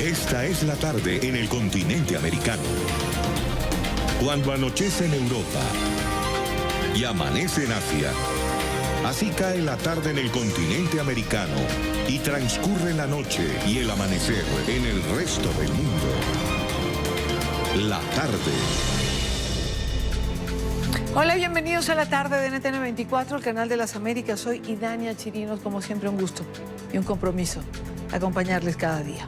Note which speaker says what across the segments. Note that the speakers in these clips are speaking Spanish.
Speaker 1: Esta es la tarde en el continente americano. Cuando anochece en Europa y amanece en Asia, así cae la tarde en el continente americano y transcurre la noche y el amanecer en el resto del mundo. La tarde.
Speaker 2: Hola, bienvenidos a la tarde de NTN 24, el canal de las Américas. Soy Idania Chirinos, como siempre un gusto y un compromiso acompañarles cada día.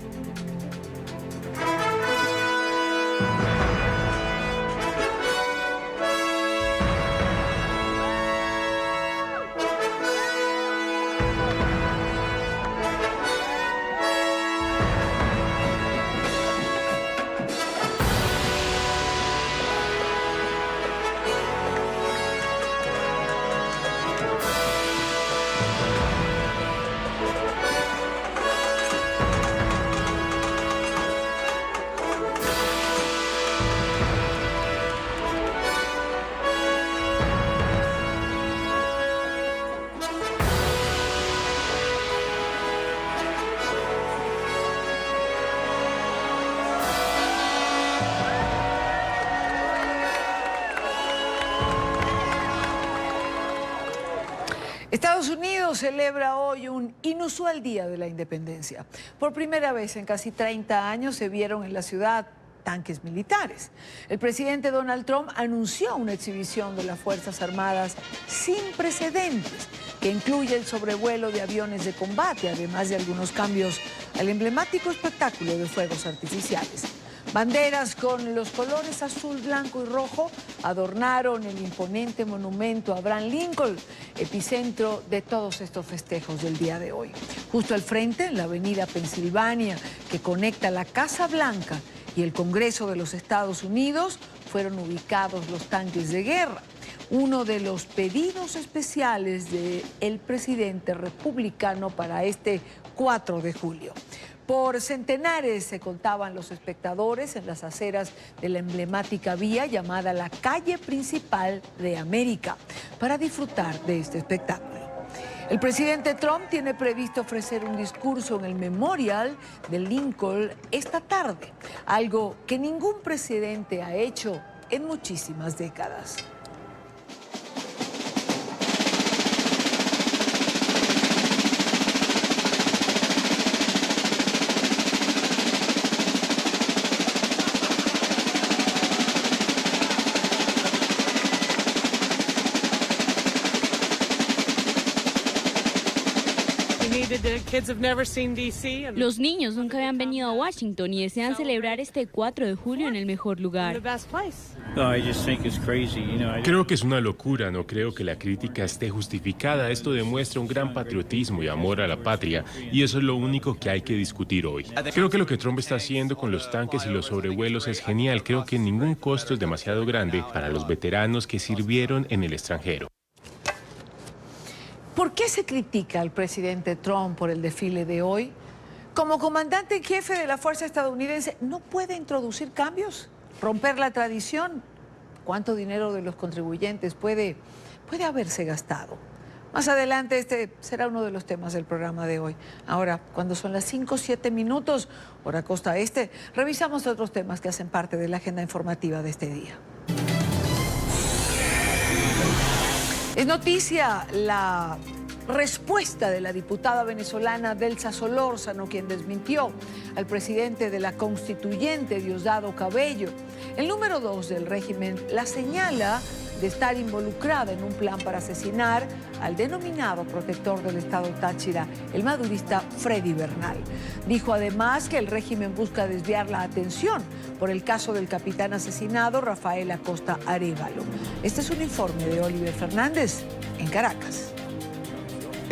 Speaker 2: Estados Unidos celebra hoy un inusual día de la independencia. Por primera vez en casi 30 años se vieron en la ciudad tanques militares. El presidente Donald Trump anunció una exhibición de las Fuerzas Armadas sin precedentes, que incluye el sobrevuelo de aviones de combate, además de algunos cambios al emblemático espectáculo de fuegos artificiales. Banderas con los colores azul, blanco y rojo adornaron el imponente monumento a Abraham Lincoln, epicentro de todos estos festejos del día de hoy. Justo al frente, en la avenida Pensilvania, que conecta la Casa Blanca y el Congreso de los Estados Unidos, fueron ubicados los tanques de guerra, uno de los pedidos especiales del presidente republicano para este 4 de julio. Por centenares se contaban los espectadores en las aceras de la emblemática vía llamada la Calle Principal de América para disfrutar de este espectáculo. El presidente Trump tiene previsto ofrecer un discurso en el Memorial de Lincoln esta tarde, algo que ningún presidente ha hecho en muchísimas décadas.
Speaker 3: Los niños nunca habían venido a Washington y desean celebrar este 4 de julio en el mejor lugar.
Speaker 4: Creo que es una locura, no creo que la crítica esté justificada. Esto demuestra un gran patriotismo y amor a la patria, y eso es lo único que hay que discutir hoy. Creo que lo que Trump está haciendo con los tanques y los sobrevuelos es genial. Creo que ningún costo es demasiado grande para los veteranos que sirvieron en el extranjero.
Speaker 2: ¿Por qué se critica al presidente Trump por el desfile de hoy? Como comandante en jefe de la fuerza estadounidense, ¿no puede introducir cambios? ¿Romper la tradición? ¿Cuánto dinero de los contribuyentes puede haberse gastado? Más adelante este será uno de los temas del programa de hoy. Ahora, cuando son las 5:07 minutos, hora costa este, revisamos otros temas que hacen parte de la agenda informativa de este día. Es noticia la respuesta de la diputada venezolana Delsa Solórzano, quien desmintió al presidente de la Constituyente, Diosdado Cabello. El número 2 del régimen la señala de estar involucrada en un plan para asesinar al denominado protector del Estado Táchira, el madurista Freddy Bernal. Dijo además que el régimen busca desviar la atención por el caso del capitán asesinado Rafael Acosta Arévalo. Este es un informe de Oliver Fernández en Caracas.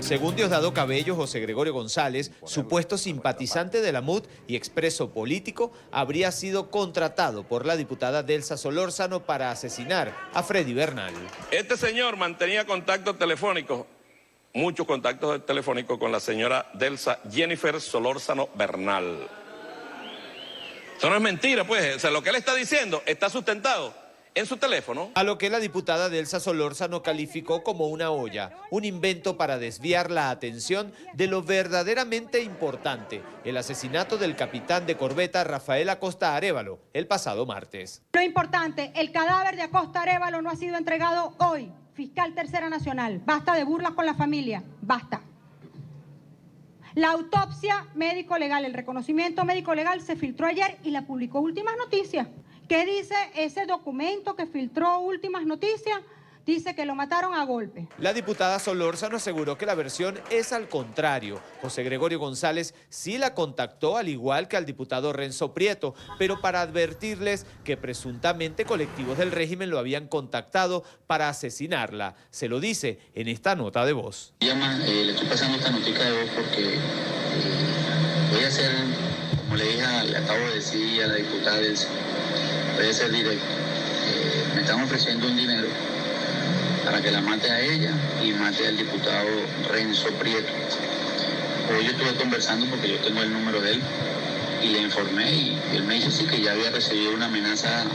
Speaker 5: Según Diosdado Cabello, José Gregorio González, supuesto simpatizante de la MUD y expreso político, habría sido contratado por la diputada Delsa Solórzano para asesinar a Freddy Bernal.
Speaker 6: Este señor mantenía contactos telefónicos, muchos contactos telefónicos con la señora Delsa Jennifer Solórzano Bernal. Eso no es mentira, pues. O sea, lo que él está diciendo está sustentado en su teléfono.
Speaker 5: A lo que la diputada Delsa Solórzano calificó como una olla, un invento para desviar la atención de lo verdaderamente importante, el asesinato del capitán de corbeta Rafael Acosta Arévalo el pasado martes.
Speaker 7: Lo importante, el cadáver de Acosta Arévalo no ha sido entregado hoy. Fiscal Tercera Nacional, basta de burlas con la familia, basta. La autopsia médico-legal, el reconocimiento médico-legal se filtró ayer y la publicó Últimas Noticias. ¿Qué dice ese documento que filtró Últimas Noticias? Dice que lo mataron a golpe.
Speaker 5: La diputada Solórzano aseguró que la versión es al contrario. José Gregorio González sí la contactó, al igual que al diputado Renzo Prieto, pero para advertirles que presuntamente colectivos del régimen lo habían contactado para asesinarla. Se lo dice en esta nota de voz.
Speaker 8: Le estoy pasando esta notica de voz porque voy a hacer, como le dije, le acabo de decir a la diputada Delsa, voy a ser directo. Me están ofreciendo un dinero para que la mate a ella y mate al diputado Renzo Prieto. Hoy yo estuve conversando porque yo tengo el número de él y le informé y él me dice sí que ya había recibido una amenaza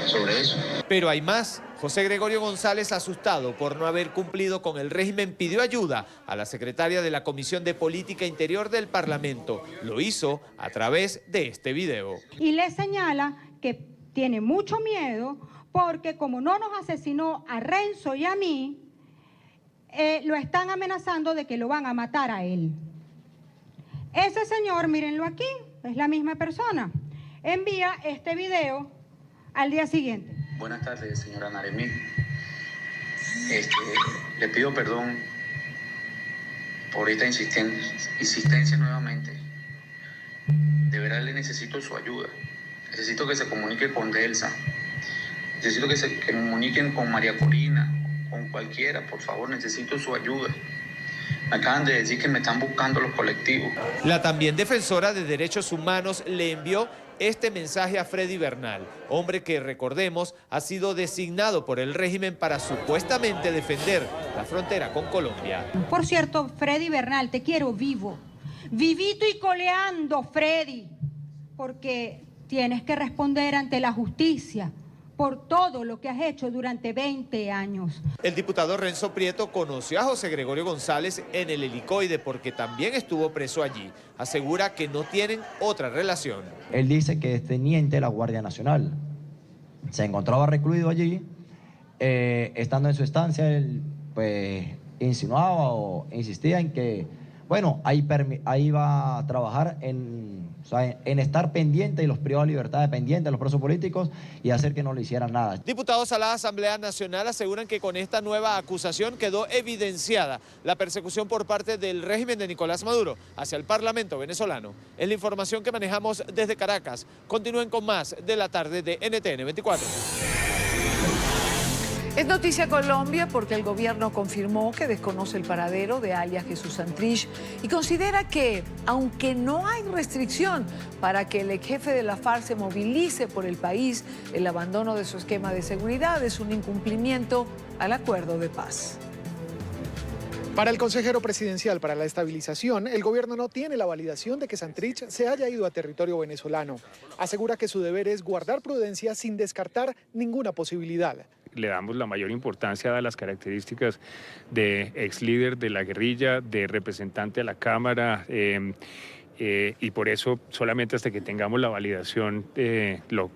Speaker 8: sobre eso.
Speaker 5: Pero hay más. José Gregorio González, asustado por no haber cumplido con el régimen, pidió ayuda a la secretaria de la Comisión de Política Interior del Parlamento. Lo hizo a través de este video.
Speaker 7: Y le señala que tiene mucho miedo porque como no nos asesinó a Renzo y a mí, lo están amenazando de que lo van a matar a él. Ese señor, mírenlo aquí, es la misma persona. Envía este video al día siguiente.
Speaker 8: Buenas tardes, señora Naremí. Le pido perdón por esta insistencia nuevamente. De verdad le necesito su ayuda. Necesito que se comunique con Delsa. Necesito que se comuniquen con María Corina, con cualquiera. Por favor, necesito su ayuda. Me acaban de decir que me están buscando los colectivos.
Speaker 5: La también defensora de derechos humanos le envió este mensaje a Freddy Bernal, hombre que, recordemos, ha sido designado por el régimen para supuestamente defender la frontera con Colombia.
Speaker 7: Por cierto, Freddy Bernal, te quiero vivo, vivito y coleando, Freddy, porque tienes que responder ante la justicia por todo lo que has hecho durante 20 años.
Speaker 5: El diputado Renzo Prieto conoció a José Gregorio González en el Helicoide porque también estuvo preso allí. Asegura que no tienen otra relación.
Speaker 9: Él dice que es teniente de la Guardia Nacional. Se encontraba recluido allí. Estando en su estancia, él pues insinuaba o insistía en que, bueno, ahí va a trabajar en estar pendiente y los privados de libertad pendientes de los presos políticos y hacer que no le hicieran nada.
Speaker 5: Diputados a la Asamblea Nacional aseguran que con esta nueva acusación quedó evidenciada la persecución por parte del régimen de Nicolás Maduro hacia el Parlamento venezolano. Es la información que manejamos desde Caracas. Continúen con más de la tarde de NTN 24.
Speaker 2: Es noticia Colombia porque el gobierno confirmó que desconoce el paradero de alias Jesús Santrich y considera que, aunque no hay restricción para que el ex jefe de la FARC se movilice por el país, el abandono de su esquema de seguridad es un incumplimiento al acuerdo de paz.
Speaker 10: Para el consejero presidencial para la estabilización, el gobierno no tiene la validación de que Santrich se haya ido a territorio venezolano. Asegura que su deber es guardar prudencia sin descartar ninguna posibilidad.
Speaker 11: Le damos la mayor importancia a las características de ex líder de la guerrilla, de representante a la Cámara, y por eso solamente hasta que tengamos la validación lo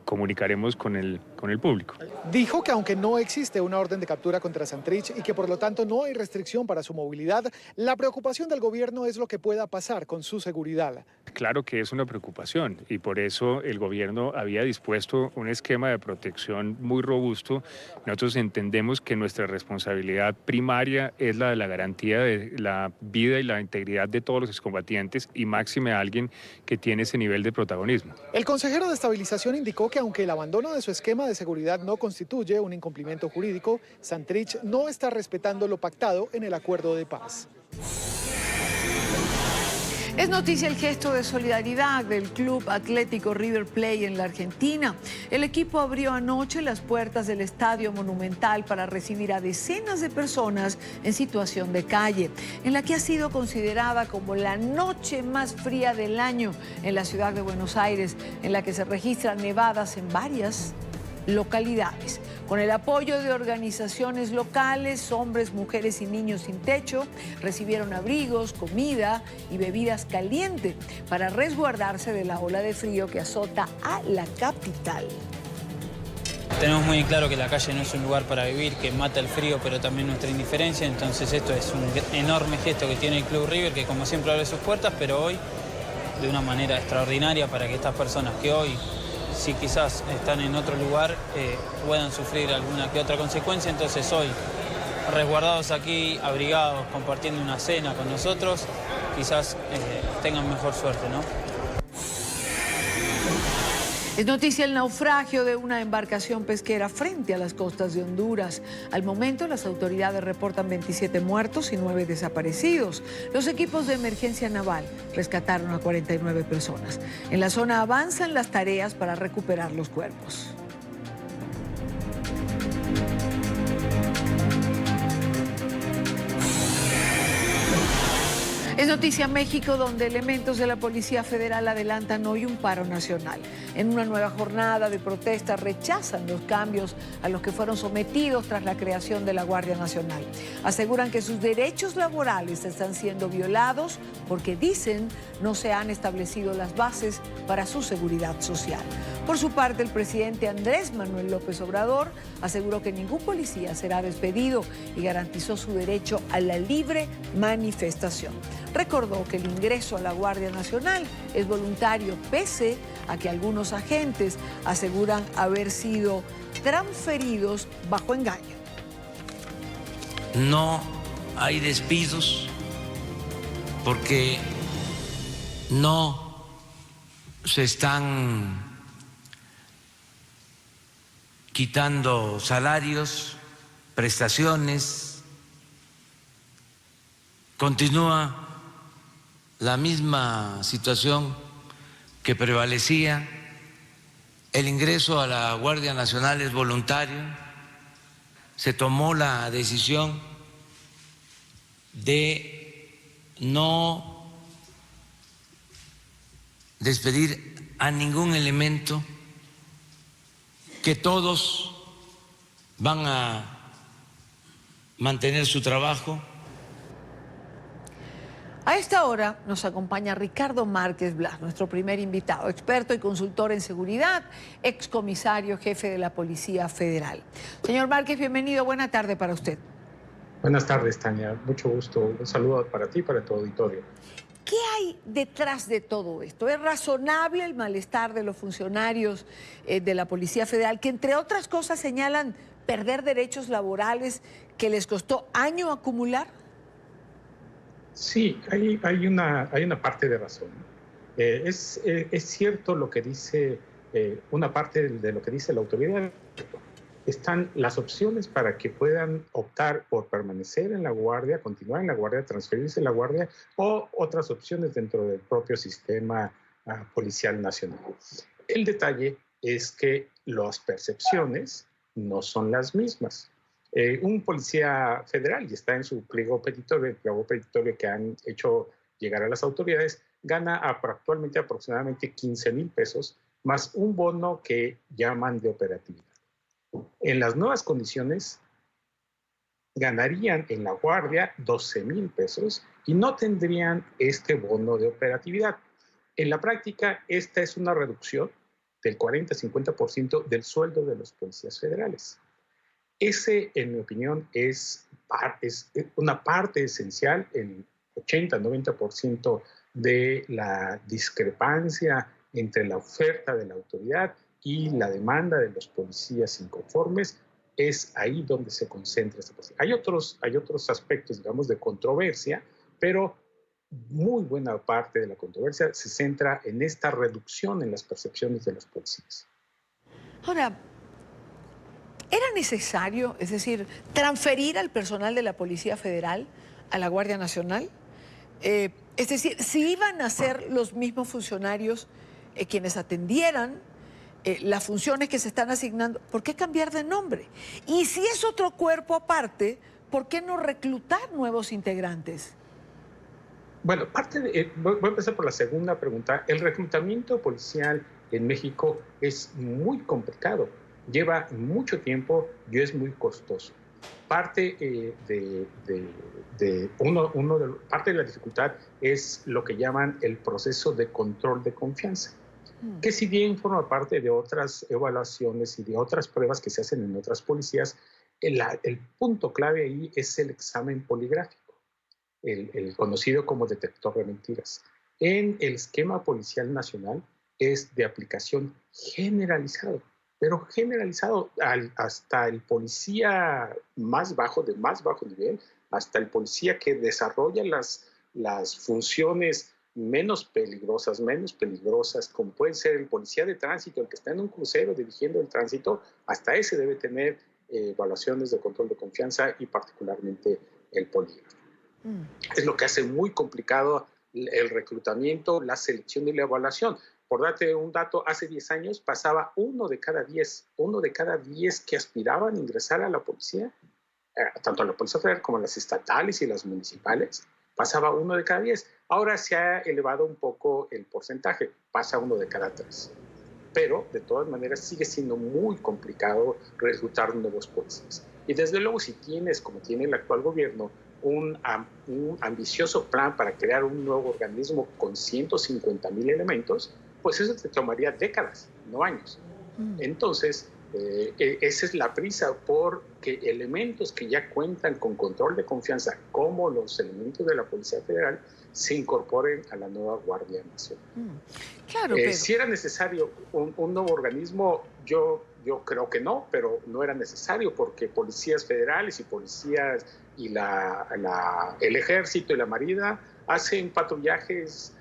Speaker 11: comunicaremos con el público.
Speaker 10: Dijo que aunque no existe una orden de captura contra Santrich y que por lo tanto no hay restricción para su movilidad, la preocupación del gobierno es lo que pueda pasar con su seguridad.
Speaker 11: Claro que es una preocupación y por eso el gobierno había dispuesto un esquema de protección muy robusto. Nosotros entendemos que nuestra responsabilidad primaria es la de la garantía de la vida y la integridad de todos los excombatientes y máxime a alguien que tiene ese nivel de protagonismo.
Speaker 10: El consejero de estabilización indicó que aunque el abandono de su esquema de seguridad no constituye un incumplimiento jurídico, Santrich no está respetando lo pactado en el acuerdo de paz.
Speaker 2: Es noticia el gesto de solidaridad del Club Atlético River Plate en la Argentina. El equipo abrió anoche las puertas del Estadio Monumental para recibir a decenas de personas en situación de calle, en la que ha sido considerada como la noche más fría del año en la ciudad de Buenos Aires, en la que se registran nevadas en varias localidades. Con el apoyo de organizaciones locales, hombres, mujeres y niños sin techo recibieron abrigos, comida y bebidas calientes para resguardarse de la ola de frío que azota a la capital.
Speaker 12: Tenemos muy claro que la calle no es un lugar para vivir, que mata el frío, pero también nuestra indiferencia. Entonces esto es un enorme gesto que tiene el Club River, que como siempre abre sus puertas, pero hoy de una manera extraordinaria para que estas personas que hoy, si quizás están en otro lugar, puedan sufrir alguna que otra consecuencia. Entonces hoy, resguardados aquí, abrigados, compartiendo una cena con nosotros, quizás tengan mejor suerte, ¿no?
Speaker 2: Es noticia el naufragio de una embarcación pesquera frente a las costas de Honduras. Al momento, las autoridades reportan 27 muertos y 9 desaparecidos. Los equipos de emergencia naval rescataron a 49 personas. En la zona avanzan las tareas para recuperar los cuerpos. Es noticia México, donde elementos de la Policía Federal adelantan hoy un paro nacional. En una nueva jornada de protesta rechazan los cambios a los que fueron sometidos tras la creación de la Guardia Nacional. Aseguran que sus derechos laborales están siendo violados porque, dicen, no se han establecido las bases para su seguridad social. Por su parte, el presidente Andrés Manuel López Obrador aseguró que ningún policía será despedido y garantizó su derecho a la libre manifestación. Recordó que el ingreso a la Guardia Nacional es voluntario, pese a que algunos agentes aseguran haber sido transferidos bajo engaño.
Speaker 13: No hay despidos porque no se están quitando salarios, prestaciones. Continúa la misma situación que prevalecía. El ingreso a la Guardia Nacional es voluntario. Se tomó la decisión de no despedir a ningún elemento, que todos van a mantener su trabajo.
Speaker 2: A esta hora nos acompaña Ricardo Márquez Blas, nuestro primer invitado, experto y consultor en seguridad, excomisario jefe de la Policía Federal. Señor Márquez, bienvenido, buena tarde para usted.
Speaker 14: Buenas tardes, Tania, mucho gusto. Un saludo para ti y para tu auditorio.
Speaker 2: ¿Qué hay detrás de todo esto? ¿Es razonable el malestar de los funcionarios de la Policía Federal, que entre otras cosas señalan perder derechos laborales que les costó año acumular?
Speaker 14: Sí, hay una parte de razón. Es cierto lo que dice, una parte de lo que dice la autoridad. Están las opciones para que puedan optar por permanecer en la Guardia, continuar en la Guardia, transferirse a la Guardia, o otras opciones dentro del propio sistema policial nacional. El detalle es que las percepciones no son las mismas. Un policía federal, y está en su pliego petitorio, el pliego petitorio que han hecho llegar a las autoridades, gana actualmente aproximadamente 15,000 pesos, más un bono que llaman de operatividad. En las nuevas condiciones, ganarían en la Guardia 12,000 pesos y no tendrían este bono de operatividad. En la práctica, esta es una reducción del 40-50% del sueldo de los policías federales. Ese, en mi opinión, es una parte esencial, el 80-90% de la discrepancia entre la oferta de la autoridad y la demanda de los policías inconformes. Es ahí donde se concentra esta cuestión. Hay otros aspectos, digamos, de controversia, pero muy buena parte de la controversia se centra en esta reducción en las percepciones de los policías.
Speaker 2: Ahora, ¿era necesario, es decir, transferir al personal de la Policía Federal a la Guardia Nacional? Es decir, si iban a ser los mismos funcionarios quienes atendieran las funciones que se están asignando, ¿por qué cambiar de nombre? Y si es otro cuerpo aparte, ¿por qué no reclutar nuevos integrantes?
Speaker 14: Bueno, voy a empezar por la segunda pregunta. El reclutamiento policial en México es muy complicado. lleva mucho tiempo y es muy costoso. Parte, parte de la dificultad es lo que llaman el proceso de control de confianza, que si bien forma parte de otras evaluaciones y de otras pruebas que se hacen en otras policías, el punto clave ahí es el examen poligráfico, el conocido como detector de mentiras. En el esquema policial nacional es de aplicación generalizado, pero generalizado hasta el policía más bajo, de más bajo nivel, hasta el policía que desarrolla las funciones menos peligrosas, como puede ser el policía de tránsito, el que está en un crucero dirigiendo el tránsito, hasta ese debe tener evaluaciones de control de confianza y particularmente el polígrafo. Es lo que hace muy complicado el reclutamiento, la selección y la evaluación. Por darte un dato, hace 10 años pasaba uno de cada 10 que aspiraban a ingresar a la policía, tanto a la Policía Federal como a las estatales y las municipales, pasaba uno de cada 10. Ahora se ha elevado un poco el porcentaje, pasa uno de cada 3. Pero, de todas maneras, sigue siendo muy complicado reclutar nuevos policías. Y desde luego, si tienes, como tiene el actual gobierno, un ambicioso plan para crear un nuevo organismo con 150,000 elementos, pues eso te tomaría décadas, no años. Entonces, esa es la prisa porque elementos que ya cuentan con control de confianza, como los elementos de la Policía Federal, se incorporen a la nueva Guardia Nacional.
Speaker 2: Claro, pero...
Speaker 14: Si era necesario un nuevo organismo, yo creo que no, pero no era necesario porque policías federales y policías y el ejército y la marina hacen patrullajes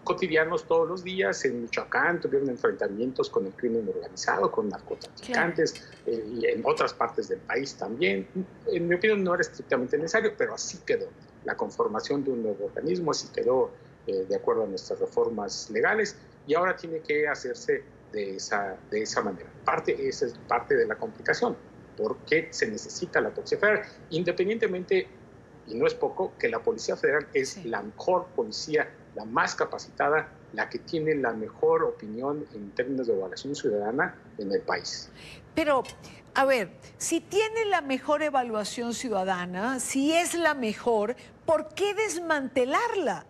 Speaker 14: cotidianos todos los días. En Michoacán tuvieron enfrentamientos con el crimen organizado, con narcotraficantes, y en otras partes del país también. En mi opinión no era estrictamente necesario, pero así quedó. La conformación de un nuevo organismo así quedó de acuerdo a nuestras reformas legales y ahora tiene que hacerse de esa manera. Esa es parte de la complicación, porque se necesita la Policía Federal, independientemente, y no es poco, que la Policía Federal es la mejor policía, la más capacitada, la que tiene la mejor opinión en términos de evaluación ciudadana en el país.
Speaker 2: Pero, a ver, si tiene la mejor evaluación ciudadana, si es la mejor, ¿por qué desmantelarla?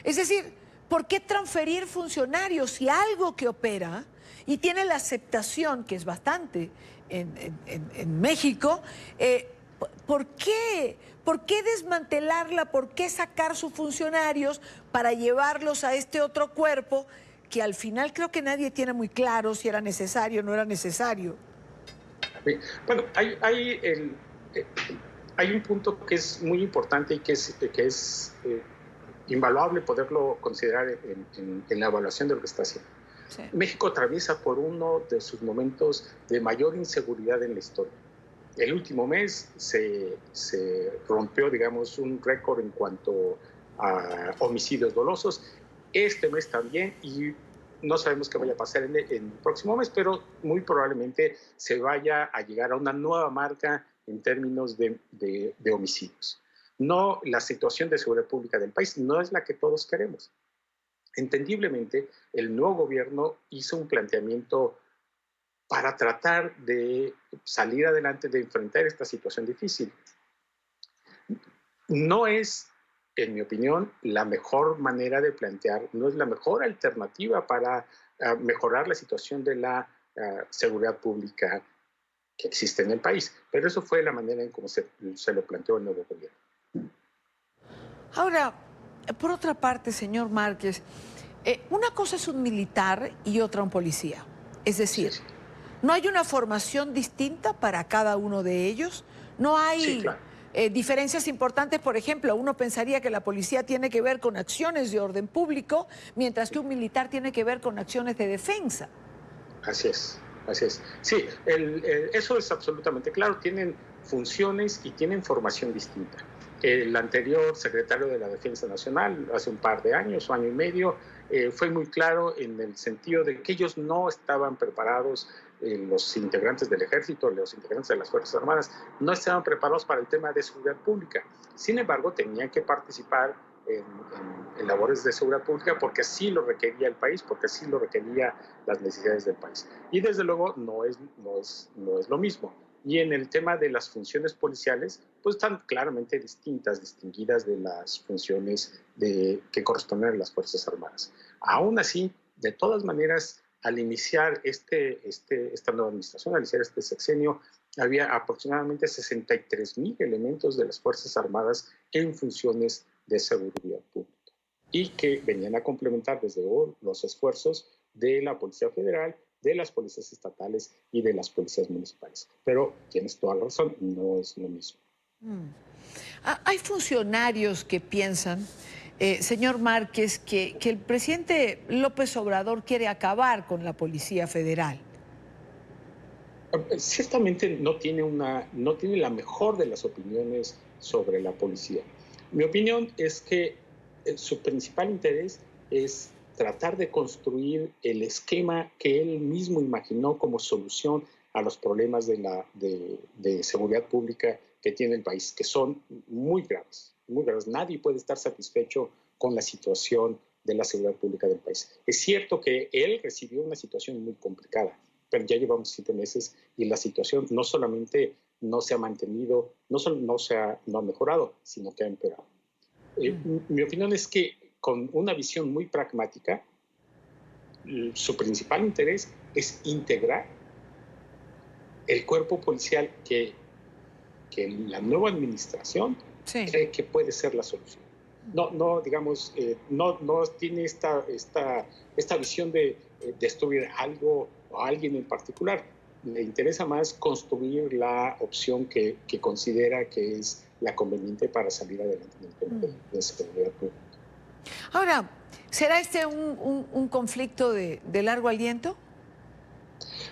Speaker 2: Es decir, ¿por qué transferir funcionarios si algo que opera y tiene la aceptación, que es bastante en México, ¿por qué? ¿Por qué desmantelarla? ¿Por qué sacar sus funcionarios para llevarlos a este otro cuerpo que al final creo que nadie tiene muy claro si era necesario o no era necesario?
Speaker 14: Bueno, hay un punto que es muy importante y que es invaluable poderlo considerar en la evaluación de lo que está haciendo. Sí. México atraviesa por uno de sus momentos de mayor inseguridad en la historia. El último mes se rompió, digamos, un récord en cuanto a homicidios dolosos. Este mes también, y no sabemos qué vaya a pasar en el próximo mes, pero muy probablemente se vaya a llegar a una nueva marca en términos de homicidios. No, la situación de seguridad pública del país no es la que todos queremos. Entendiblemente, el nuevo gobierno hizo un planteamiento para tratar de salir adelante, de enfrentar esta situación difícil. No es, en mi opinión, la mejor manera de plantear, no es la mejor alternativa para mejorar la situación de la seguridad pública que existe en el país. Pero eso fue la manera en cómo se lo planteó el nuevo gobierno.
Speaker 2: Ahora, por otra parte, señor Márquez, una cosa es un militar y otra un policía. Es decir, ¿no hay una formación distinta para cada uno de ellos? ¿No hay diferencias importantes? Por ejemplo, uno pensaría que la policía tiene que ver con acciones de orden público, mientras que un militar tiene que ver con acciones de defensa.
Speaker 14: Así es. Sí, eso es absolutamente claro. Tienen funciones y tienen formación distinta. El anterior secretario de la Defensa Nacional, hace un par de años o año y medio, fue muy claro en el sentido de que ellos no estaban preparados, los integrantes del Ejército, los integrantes de las Fuerzas Armadas, no estaban preparados para el tema de seguridad pública. Sin embargo, tenían que participar en labores de seguridad pública porque así lo requería el país, porque así lo requería las necesidades del país. Y desde luego no es lo mismo. Y en el tema de las funciones policiales, pues están claramente distinguidas de las funciones que corresponden a las Fuerzas Armadas. Aún así, de todas maneras, al iniciar esta nueva administración, al iniciar este sexenio, había aproximadamente 63,000 elementos de las Fuerzas Armadas en funciones de seguridad pública y que venían a complementar desde hoy los esfuerzos de la Policía Federal, de las policías estatales y de las policías municipales. Pero tienes toda la razón, no es lo mismo.
Speaker 2: Hay funcionarios que piensan, señor Márquez, que el presidente López Obrador quiere acabar con la Policía Federal.
Speaker 14: Ciertamente no tiene la mejor de las opiniones sobre la policía. Mi opinión es que su principal interés es tratar de construir el esquema que él mismo imaginó como solución a los problemas de seguridad pública que tiene el país, que son muy graves, muy graves. Nadie puede estar satisfecho con la situación de la seguridad pública del país. Es cierto que él recibió una situación muy complicada, pero ya llevamos 7 meses y la situación no solamente no se ha mantenido, no ha mejorado, sino que ha empeorado. Mi opinión es que con una visión muy pragmática, su principal interés es integrar el cuerpo policial que la nueva administración cree que puede ser la solución. No tiene esta visión de destruir algo o alguien en particular. Le interesa más construir la opción que considera que es la conveniente para salir adelante en el tema de seguridad pública.
Speaker 2: Ahora, ¿será este un conflicto de largo aliento?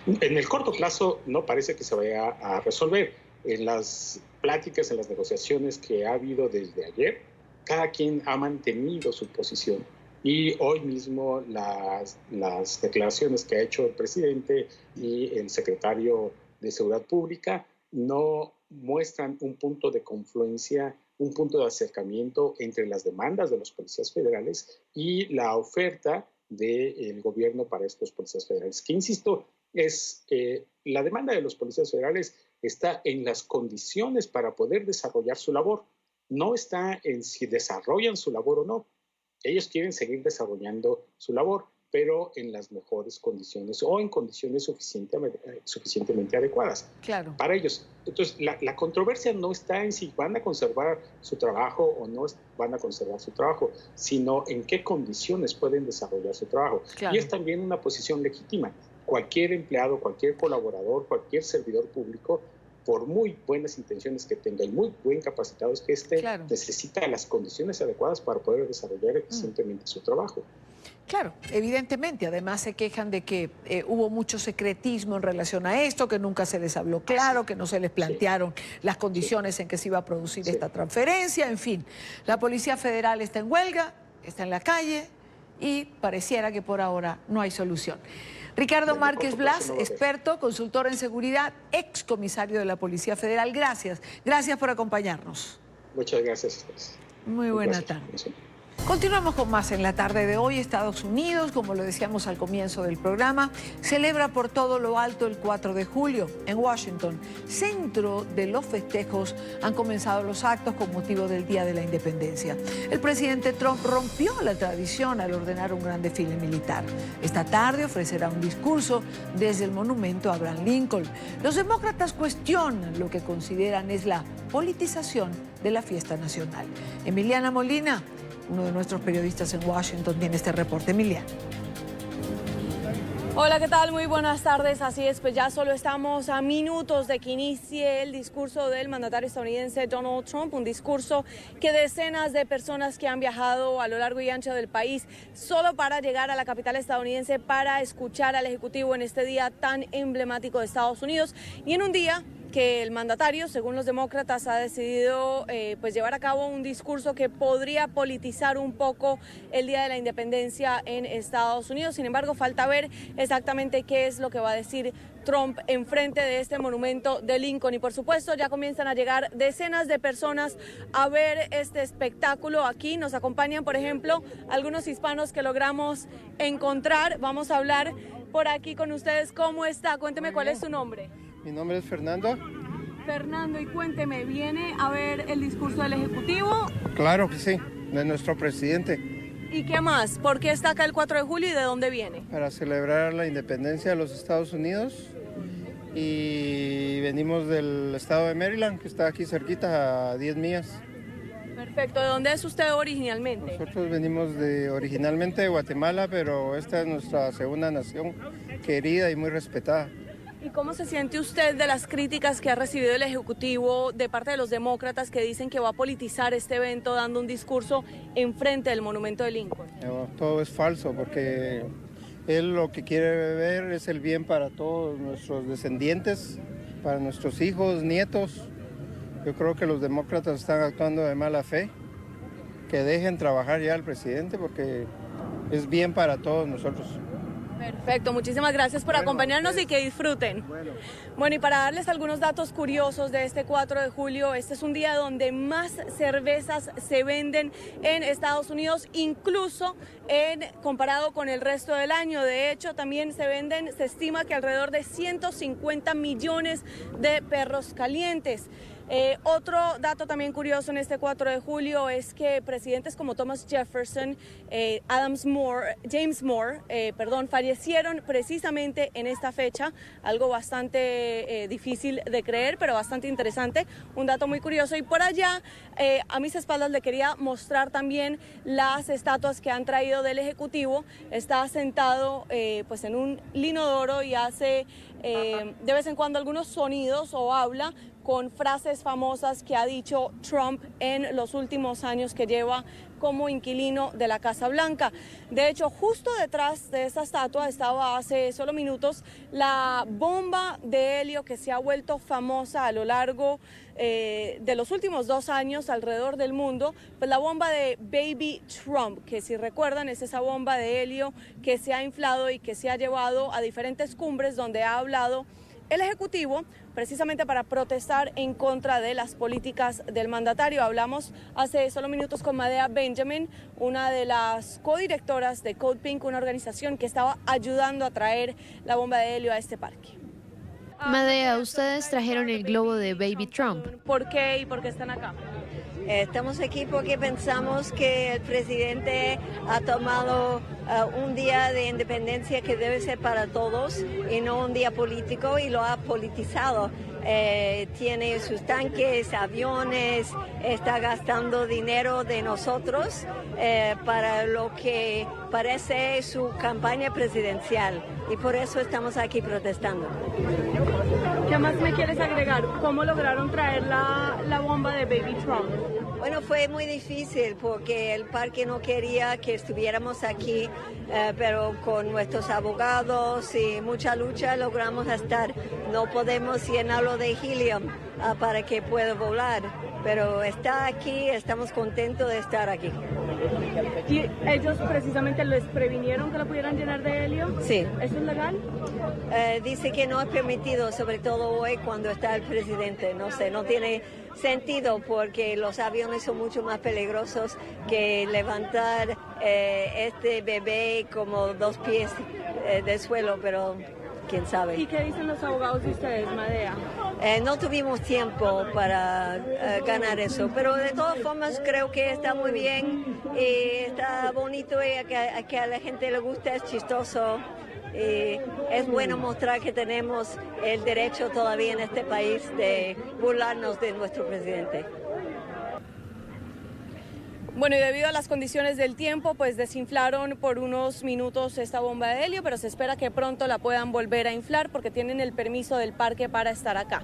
Speaker 14: En el corto plazo no parece que se vaya a resolver. En las pláticas, en las negociaciones que ha habido desde ayer, cada quien ha mantenido su posición. Y hoy mismo las declaraciones que ha hecho el presidente y el secretario de Seguridad Pública no muestran un punto de confluencia, un punto de acercamiento entre las demandas de los policías federales y la oferta del gobierno para estos policías federales. Que, insisto, la demanda de los policías federales está en las condiciones para poder desarrollar su labor. No está en si desarrollan su labor o no. Ellos quieren seguir desarrollando su labor, pero en las mejores condiciones o en condiciones suficientemente adecuadas para ellos. Entonces, la controversia no está en si van a conservar su trabajo o no van a conservar su trabajo, sino en qué condiciones pueden desarrollar su trabajo. Y es también una posición legítima. Cualquier empleado, cualquier colaborador, cualquier servidor público, por muy buenas intenciones que tenga y muy bien capacitados que esté, necesita las condiciones adecuadas para poder desarrollar eficientemente su trabajo.
Speaker 2: Claro, evidentemente. Además se quejan de que hubo mucho secretismo en relación a esto, que nunca se les habló claro, que no se les plantearon las condiciones en que se iba a producir esta transferencia. En fin, la Policía Federal está en huelga, está en la calle y pareciera que por ahora no hay solución. Ricardo Márquez Blas, experto, consultor en seguridad, excomisario de la Policía Federal. Gracias por acompañarnos.
Speaker 14: Muchas gracias.
Speaker 2: Muy buena tarde. Continuamos con más en la tarde de hoy. Estados Unidos, como lo decíamos al comienzo del programa, celebra por todo lo alto el 4 de julio. En Washington, centro de los festejos, han comenzado los actos con motivo del Día de la Independencia. El presidente Trump rompió la tradición al ordenar un gran desfile militar. Esta tarde ofrecerá un discurso desde el monumento a Abraham Lincoln. Los demócratas cuestionan lo que consideran es la politización de la fiesta nacional. Emiliana Molina, uno de nuestros periodistas en Washington, tiene este reporte. Emiliana.
Speaker 15: Hola, ¿qué tal? Muy buenas tardes. Así es, pues ya solo estamos a minutos de que inicie el discurso del mandatario estadounidense Donald Trump, un discurso que decenas de personas que han viajado a lo largo y ancho del país solo para llegar a la capital estadounidense para escuchar al Ejecutivo en este día tan emblemático de Estados Unidos y en un día que el mandatario, según los demócratas, ha decidido pues llevar a cabo un discurso que podría politizar un poco el Día de la Independencia en Estados Unidos. Sin embargo, falta ver exactamente qué es lo que va a decir Trump enfrente de este monumento de Lincoln. Y por supuesto ya comienzan a llegar decenas de personas a ver este espectáculo. Aquí nos acompañan, por ejemplo, algunos hispanos que logramos encontrar. Vamos a hablar por aquí con ustedes. ¿Cómo está? Cuénteme cuál es su nombre.
Speaker 16: Mi nombre es Fernando.
Speaker 15: Fernando, y cuénteme, ¿viene a ver el discurso del Ejecutivo?
Speaker 16: Claro que sí, de nuestro presidente.
Speaker 15: ¿Y qué más? ¿Por qué está acá el 4 de julio y de dónde viene?
Speaker 16: Para celebrar la independencia de los Estados Unidos, y venimos del estado de Maryland, que está aquí cerquita, a 10 millas.
Speaker 15: Perfecto. ¿De dónde es usted originalmente?
Speaker 16: Nosotros venimos originalmente de Guatemala, pero esta es nuestra segunda nación, querida y muy respetada.
Speaker 15: ¿Y cómo se siente usted de las críticas que ha recibido el Ejecutivo de parte de los demócratas que dicen que va a politizar este evento dando un discurso enfrente del monumento de Lincoln?
Speaker 16: Todo es falso, porque él lo que quiere ver es el bien para todos nuestros descendientes, para nuestros hijos, nietos. Yo creo que los demócratas están actuando de mala fe, que dejen trabajar ya al presidente porque es bien para todos nosotros.
Speaker 15: Perfecto, muchísimas gracias por acompañarnos y que disfruten. Bueno, y para darles algunos datos curiosos de este 4 de julio, este es un día donde más cervezas se venden en Estados Unidos, incluso comparado con el resto del año. De hecho, también se estima que alrededor de 150 millones de perros calientes. Otro dato también curioso en este 4 de julio es que presidentes como Thomas Jefferson, James Moore, fallecieron precisamente en esta fecha, algo bastante difícil de creer, pero bastante interesante, un dato muy curioso. Y por allá, a mis espaldas, le quería mostrar también las estatuas que han traído del Ejecutivo. Está sentado pues en un inodoro y hace de vez en cuando algunos sonidos o habla con frases famosas que ha dicho Trump en los últimos años que lleva como inquilino de la Casa Blanca. De hecho, justo detrás de esta estatua estaba hace solo minutos la bomba de helio que se ha vuelto famosa a lo largo de los últimos 2 años alrededor del mundo, pues la bomba de Baby Trump, que si recuerdan es esa bomba de helio que se ha inflado y que se ha llevado a diferentes cumbres donde ha hablado el Ejecutivo, precisamente para protestar en contra de las políticas del mandatario. Hablamos hace solo minutos con Madea Benjamin, una de las codirectoras de Code Pink, una organización que estaba ayudando a traer la bomba de helio a este parque.
Speaker 17: Madea, ustedes trajeron el globo de Baby Trump.
Speaker 15: ¿Por qué y por qué están acá?
Speaker 18: Estamos aquí porque pensamos que el presidente ha tomado un día de independencia que debe ser para todos y no un día político, y lo ha politizado. Tiene sus tanques, aviones, está gastando dinero de nosotros para lo que parece su campaña presidencial, y por eso estamos aquí protestando.
Speaker 15: ¿Qué más me quieres agregar? ¿Cómo lograron traer la bomba de Baby Trump?
Speaker 18: Bueno, fue muy difícil porque el parque no quería que estuviéramos aquí, pero con nuestros abogados y mucha lucha logramos estar. No podemos llenarlo de helium para que pueda volar, pero está aquí, estamos contentos de estar aquí.
Speaker 15: ¿Y ellos precisamente les previnieron que lo pudieran llenar de helio?
Speaker 18: Sí.
Speaker 15: ¿Eso es legal?
Speaker 18: Dice que no es permitido, sobre todo hoy cuando está el presidente. No sé, no tiene sentido porque los aviones son mucho más peligrosos que levantar este bebé como 2 pies del suelo, pero quién sabe.
Speaker 15: ¿Y qué dicen los abogados de ustedes, Madea?
Speaker 18: No tuvimos tiempo para ganar eso, pero de todas formas creo que está muy bien y está bonito y que a la gente le gusta, es chistoso. Es bueno mostrar que tenemos el derecho todavía en este país de burlarnos de nuestro presidente.
Speaker 15: Bueno, y debido a las condiciones del tiempo, pues desinflaron por unos minutos esta bomba de helio, pero se espera que pronto la puedan volver a inflar porque tienen el permiso del parque para estar acá.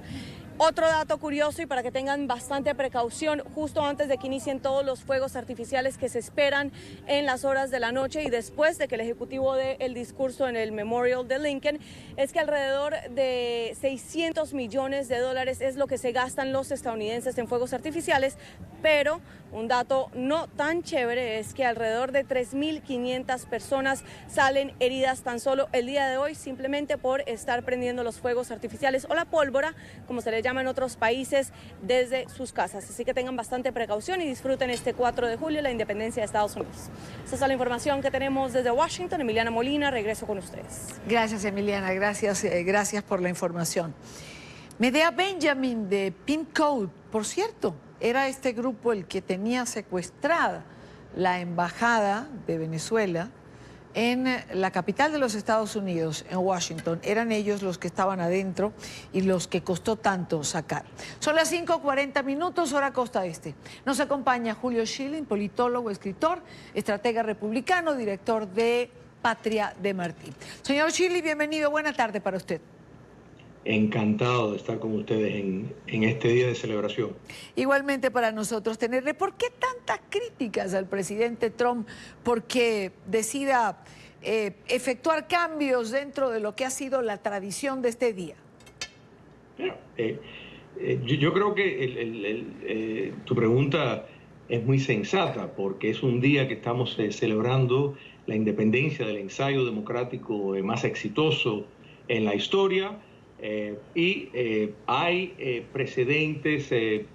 Speaker 15: Otro dato curioso y para que tengan bastante precaución, justo antes de que inicien todos los fuegos artificiales que se esperan en las horas de la noche y después de que el Ejecutivo dé el discurso en el Memorial de Lincoln, es que alrededor de 600 millones de dólares es lo que se gastan los estadounidenses en fuegos artificiales, pero un dato no tan chévere es que alrededor de 3.500 personas salen heridas tan solo el día de hoy simplemente por estar prendiendo los fuegos artificiales o la pólvora, como se le llama en otros países, desde sus casas. Así que tengan bastante precaución y disfruten este 4 de julio la independencia de Estados Unidos. Esa es la información que tenemos desde Washington. Emiliana Molina, regreso con ustedes.
Speaker 2: Gracias, Emiliana. Gracias por la información. Medea Benjamin de Pink Code, por cierto, era este grupo el que tenía secuestrada la embajada de Venezuela en la capital de los Estados Unidos, en Washington. Eran ellos los que estaban adentro y los que costó tanto sacar. Son las 5:40, hora costa este. Nos acompaña Julio Schilling, politólogo, escritor, estratega republicano, director de Patria de Martí. Señor Schilling, bienvenido. Buena tarde para usted.
Speaker 19: Encantado de estar con ustedes en este día de celebración.
Speaker 2: Igualmente para nosotros tenerle. ¿Por qué tantas críticas al presidente Trump? Porque decida efectuar cambios dentro de lo que ha sido la tradición de este día.
Speaker 19: Yo creo que tu pregunta es muy sensata, porque es un día que estamos celebrando la independencia del ensayo democrático más exitoso en la historia. Hay precedentes,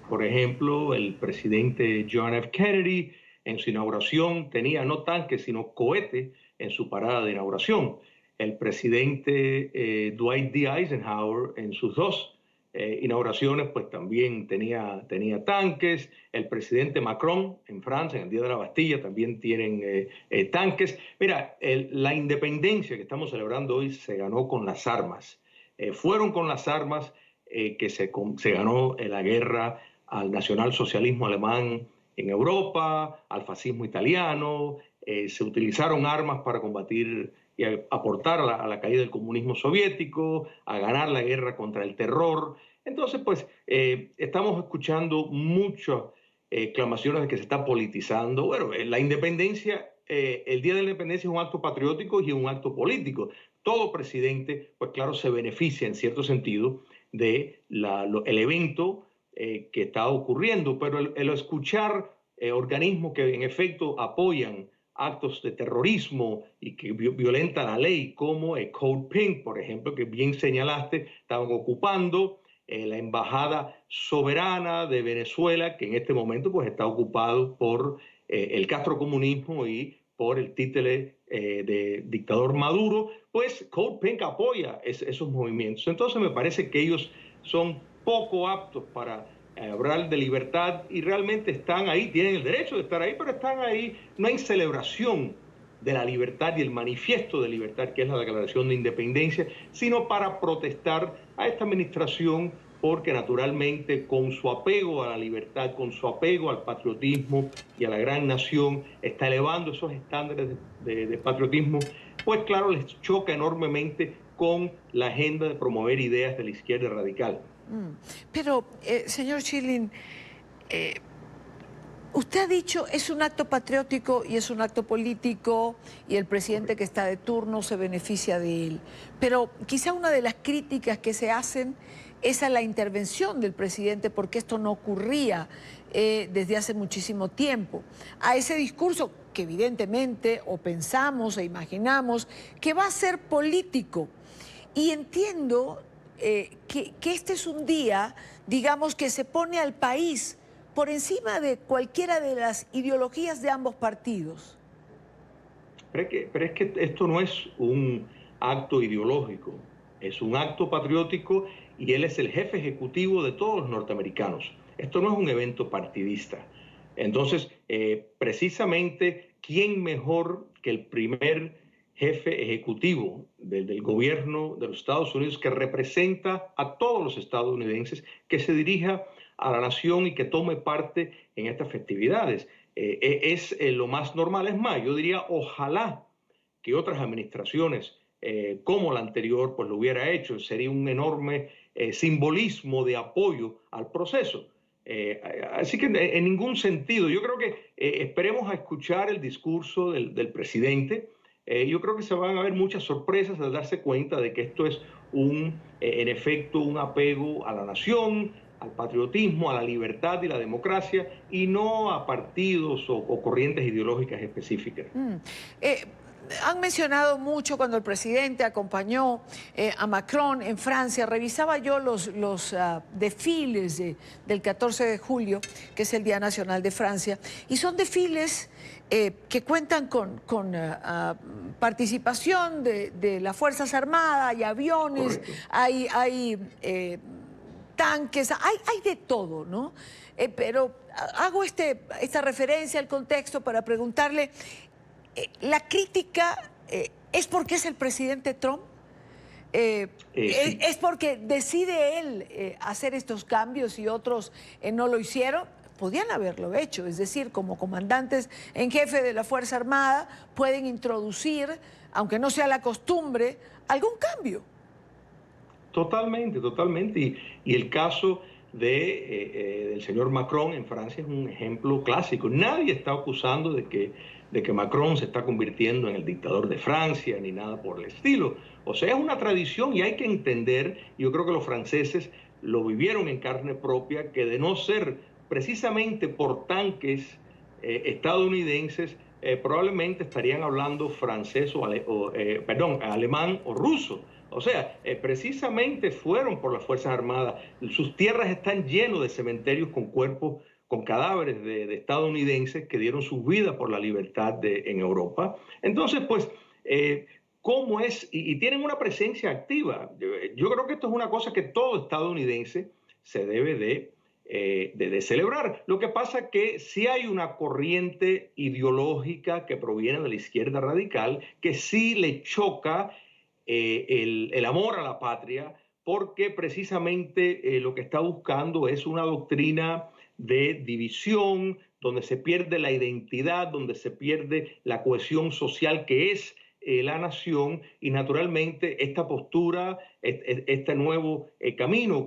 Speaker 19: por ejemplo, el presidente John F. Kennedy en su inauguración tenía no tanques sino cohete en su parada de inauguración. El presidente Dwight D. Eisenhower en sus dos inauguraciones pues también tenía tanques. El presidente Macron en Francia en el Día de la Bastilla también tienen tanques. Mira, la independencia que estamos celebrando hoy se ganó con las armas. Fueron con las armas que se ganó la guerra al nacionalsocialismo alemán en Europa, al fascismo italiano. Se utilizaron armas para combatir y aportar a la caída del comunismo soviético, a ganar la guerra contra el terror. Entonces, pues, estamos escuchando muchas clamaciones de que se está politizando. Bueno, la independencia, el Día de la Independencia es un acto patriótico y es un acto político. Todo presidente, pues claro, se beneficia en cierto sentido de el evento que está ocurriendo, pero el escuchar organismos que en efecto apoyan actos de terrorismo y que violentan la ley, como el Code Pink, por ejemplo, que bien señalaste, estaban ocupando la embajada soberana de Venezuela, que en este momento pues está ocupado por el castrocomunismo y por el títere de dictador Maduro, pues Code Pink apoya esos movimientos. Entonces me parece que ellos son poco aptos para hablar de libertad y realmente están ahí, tienen el derecho de estar ahí, pero están ahí, no hay celebración de la libertad y el manifiesto de libertad, que es la Declaración de Independencia, sino para protestar a esta administración porque naturalmente con su apego a la libertad, con su apego al patriotismo y a la gran nación, está elevando esos estándares de patriotismo, pues claro, les choca enormemente con la agenda de promover ideas de la izquierda radical.
Speaker 2: Pero, señor Schilling, usted ha dicho es un acto patriótico y es un acto político y el presidente que está de turno se beneficia de él. Pero quizá una de las críticas que se hacen es a la intervención del presidente, porque esto no ocurría desde hace muchísimo tiempo. A ese discurso que evidentemente o pensamos e imaginamos que va a ser político. Y entiendo que este es un día, digamos, que se pone al país por encima de cualquiera de las ideologías de ambos partidos.
Speaker 19: Pero es que esto no es un acto ideológico, es un acto patriótico y él es el jefe ejecutivo de todos los norteamericanos. Esto no es un evento partidista. Entonces, precisamente, ¿quién mejor que el primer jefe ejecutivo del gobierno de los Estados Unidos que representa a todos los estadounidenses, que se dirija a la nación y que tome parte en estas festividades? Es lo más normal. Es más, yo diría, ojalá que otras administraciones como la anterior pues lo hubiera hecho. Sería un enorme simbolismo de apoyo al proceso. Así que en ningún sentido, yo creo que esperemos a escuchar el discurso del presidente. Yo creo que se van a ver muchas sorpresas al darse cuenta de que esto es en efecto un apego a la nación, al patriotismo, a la libertad y la democracia, y no a partidos o corrientes ideológicas específicas.
Speaker 2: Han mencionado mucho cuando el presidente acompañó a Macron en Francia. Revisaba yo los desfiles del 14 de julio, que es el Día Nacional de Francia, y son desfiles que cuentan con participación de las Fuerzas Armadas, hay aviones, hay tanques, hay de todo, ¿no? Pero hago esta referencia al contexto para preguntarle, ¿la crítica es porque es el presidente Trump? Sí. ¿Es porque decide él hacer estos cambios y otros no lo hicieron? Podían haberlo hecho, es decir, como comandantes en jefe de la Fuerza Armada pueden introducir, aunque no sea la costumbre, algún cambio.
Speaker 19: Totalmente. Y el caso del señor Macron en Francia es un ejemplo clásico. Nadie está acusando de que Macron se está convirtiendo en el dictador de Francia, ni nada por el estilo. O sea, es una tradición y hay que entender, yo creo que los franceses lo vivieron en carne propia, que de no ser precisamente por tanques estadounidenses, probablemente estarían hablando francés alemán o ruso. O sea, precisamente fueron por las Fuerzas Armadas. Sus tierras están llenas de cementerios con cuerpos, con cadáveres de estadounidenses que dieron su vida por la libertad en Europa. Entonces, pues, ¿cómo es? Y tienen una presencia activa. Yo creo que esto es una cosa que todo estadounidense se debe de celebrar. Lo que pasa es que sí hay una corriente ideológica que proviene de la izquierda radical que sí le choca el amor a la patria, porque precisamente lo que está buscando es una doctrina de división, donde se pierde la identidad, donde se pierde la cohesión social que es la nación, y naturalmente esta postura, este nuevo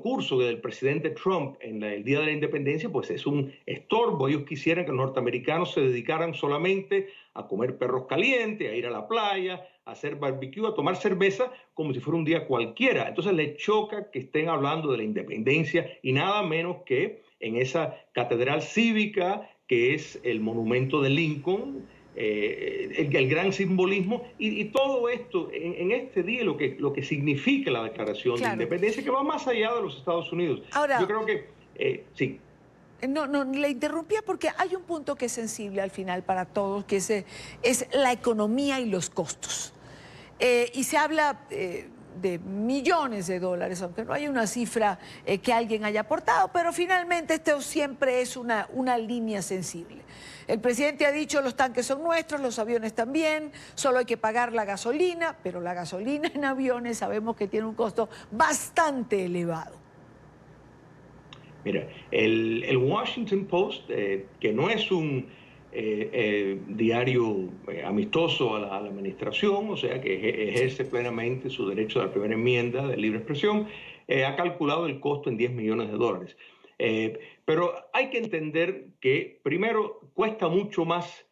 Speaker 19: curso del presidente Trump en el Día de la Independencia, pues es un estorbo. Ellos quisieran que los norteamericanos se dedicaran solamente a comer perros calientes, a ir a la playa, a hacer barbecue, a tomar cerveza como si fuera un día cualquiera. Entonces les choca que estén hablando de la independencia y nada menos que en esa catedral cívica que es el monumento de Lincoln, el gran simbolismo y todo esto en este día, lo que significa la Declaración de Independencia, que va más allá de los Estados Unidos. Ahora, yo creo que sí.
Speaker 2: No, le interrumpía porque hay un punto que es sensible al final para todos, que es la economía y los costos. Y se habla de millones de dólares, aunque no hay una cifra que alguien haya aportado, pero finalmente esto siempre es una línea sensible. El presidente ha dicho los tanques son nuestros, los aviones también, solo hay que pagar la gasolina, pero la gasolina en aviones sabemos que tiene un costo bastante elevado.
Speaker 19: Mira, el Washington Post, que no es un diario amistoso a la administración, o sea, que ejerce plenamente su derecho a la primera enmienda de libre expresión, ha calculado el costo en $10 millones. Pero hay que entender que, primero, cuesta mucho más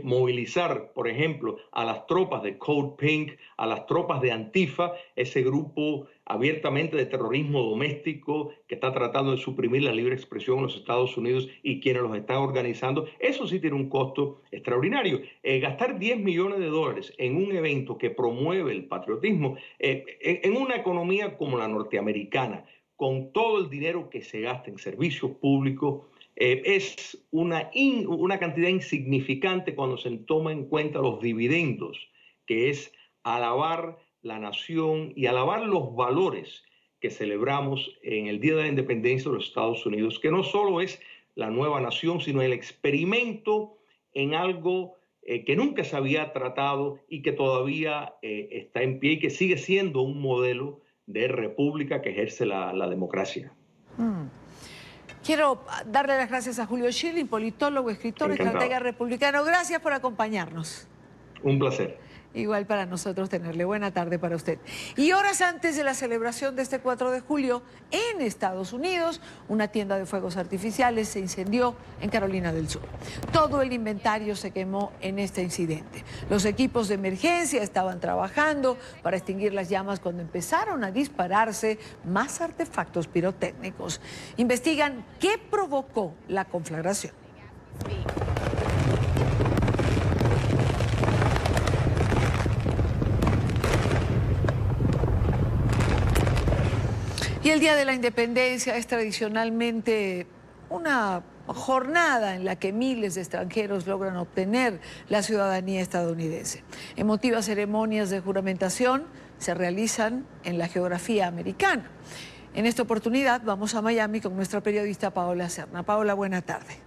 Speaker 19: movilizar, por ejemplo, a las tropas de Code Pink, a las tropas de Antifa, ese grupo abiertamente de terrorismo doméstico que está tratando de suprimir la libre expresión en los Estados Unidos y quienes los están organizando. Eso sí tiene un costo extraordinario. Gastar $10 millones en un evento que promueve el patriotismo en una economía como la norteamericana, con todo el dinero que se gasta en servicios públicos, es una cantidad insignificante cuando se toma en cuenta los dividendos, que es alabar la nación y alabar los valores que celebramos en el Día de la Independencia de los Estados Unidos, que no solo es la nueva nación, sino el experimento en algo que nunca se había tratado y que todavía está en pie y que sigue siendo un modelo de república que ejerce la democracia.
Speaker 2: Quiero darle las gracias a Julio Schilling, politólogo, escritor, estratega republicano. Gracias por acompañarnos.
Speaker 19: Un placer.
Speaker 2: Igual para nosotros tenerle. Buena tarde para usted. Y horas antes de la celebración de este 4 de julio, en Estados Unidos, una tienda de fuegos artificiales se incendió en Carolina del Sur. Todo el inventario se quemó en este incidente. Los equipos de emergencia estaban trabajando para extinguir las llamas cuando empezaron a dispararse más artefactos pirotécnicos. Investigan qué provocó la conflagración. Y el Día de la Independencia es tradicionalmente una jornada en la que miles de extranjeros logran obtener la ciudadanía estadounidense. Emotivas ceremonias de juramentación se realizan en la geografía americana. En esta oportunidad vamos a Miami con nuestra periodista Paola Serna. Paola, buena tarde.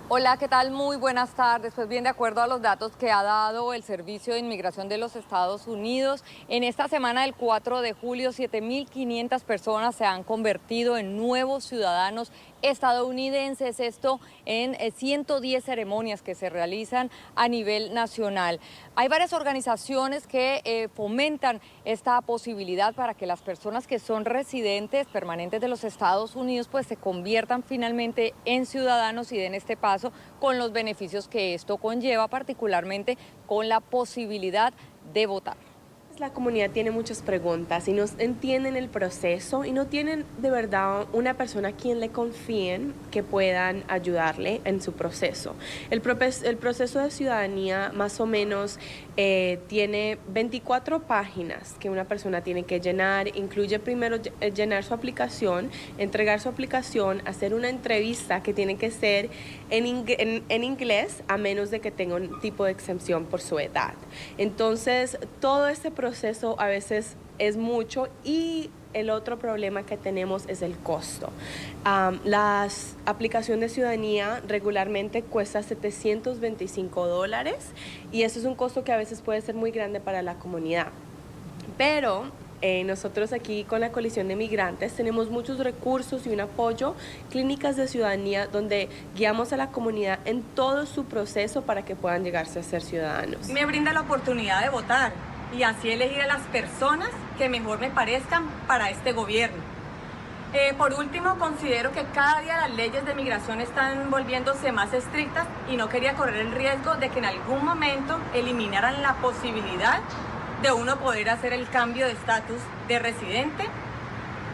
Speaker 20: Hola, ¿qué tal? Muy buenas tardes. Pues bien, de acuerdo a los datos que ha dado el Servicio de Inmigración de los Estados Unidos, en esta semana del 4 de julio, 7.500 personas se han convertido en nuevos ciudadanos estadounidenses, esto en 110 ceremonias que se realizan a nivel nacional. Hay varias organizaciones que fomentan esta posibilidad para que las personas que son residentes permanentes de los Estados Unidos pues se conviertan finalmente en ciudadanos y den este paso con los beneficios que esto conlleva, particularmente con la posibilidad de votar.
Speaker 21: La comunidad tiene muchas preguntas y no entienden el proceso y no tienen de verdad una persona a quien le confíen que puedan ayudarle en su proceso. El proceso de ciudadanía más o menos tiene 24 páginas que una persona tiene que llenar. Incluye primero llenar su aplicación, entregar su aplicación, hacer una entrevista que tiene que ser en inglés a menos de que tenga un tipo de exención por su edad. Entonces, todo este proceso a veces es mucho y el otro problema que tenemos es el costo. La aplicación de ciudadanía regularmente cuesta $725 y eso es un costo que a veces puede ser muy grande para la comunidad. Pero nosotros aquí con la Coalición de Migrantes tenemos muchos recursos y un apoyo, clínicas de ciudadanía donde guiamos a la comunidad en todo su proceso para que puedan llegarse a ser ciudadanos.
Speaker 22: Me brinda la oportunidad de votar y así elegir a las personas que mejor me parezcan para este gobierno. Por último, considero que cada día las leyes de migración están volviéndose más estrictas y no quería correr el riesgo de que en algún momento eliminaran la posibilidad de uno poder hacer el cambio de estatus de residente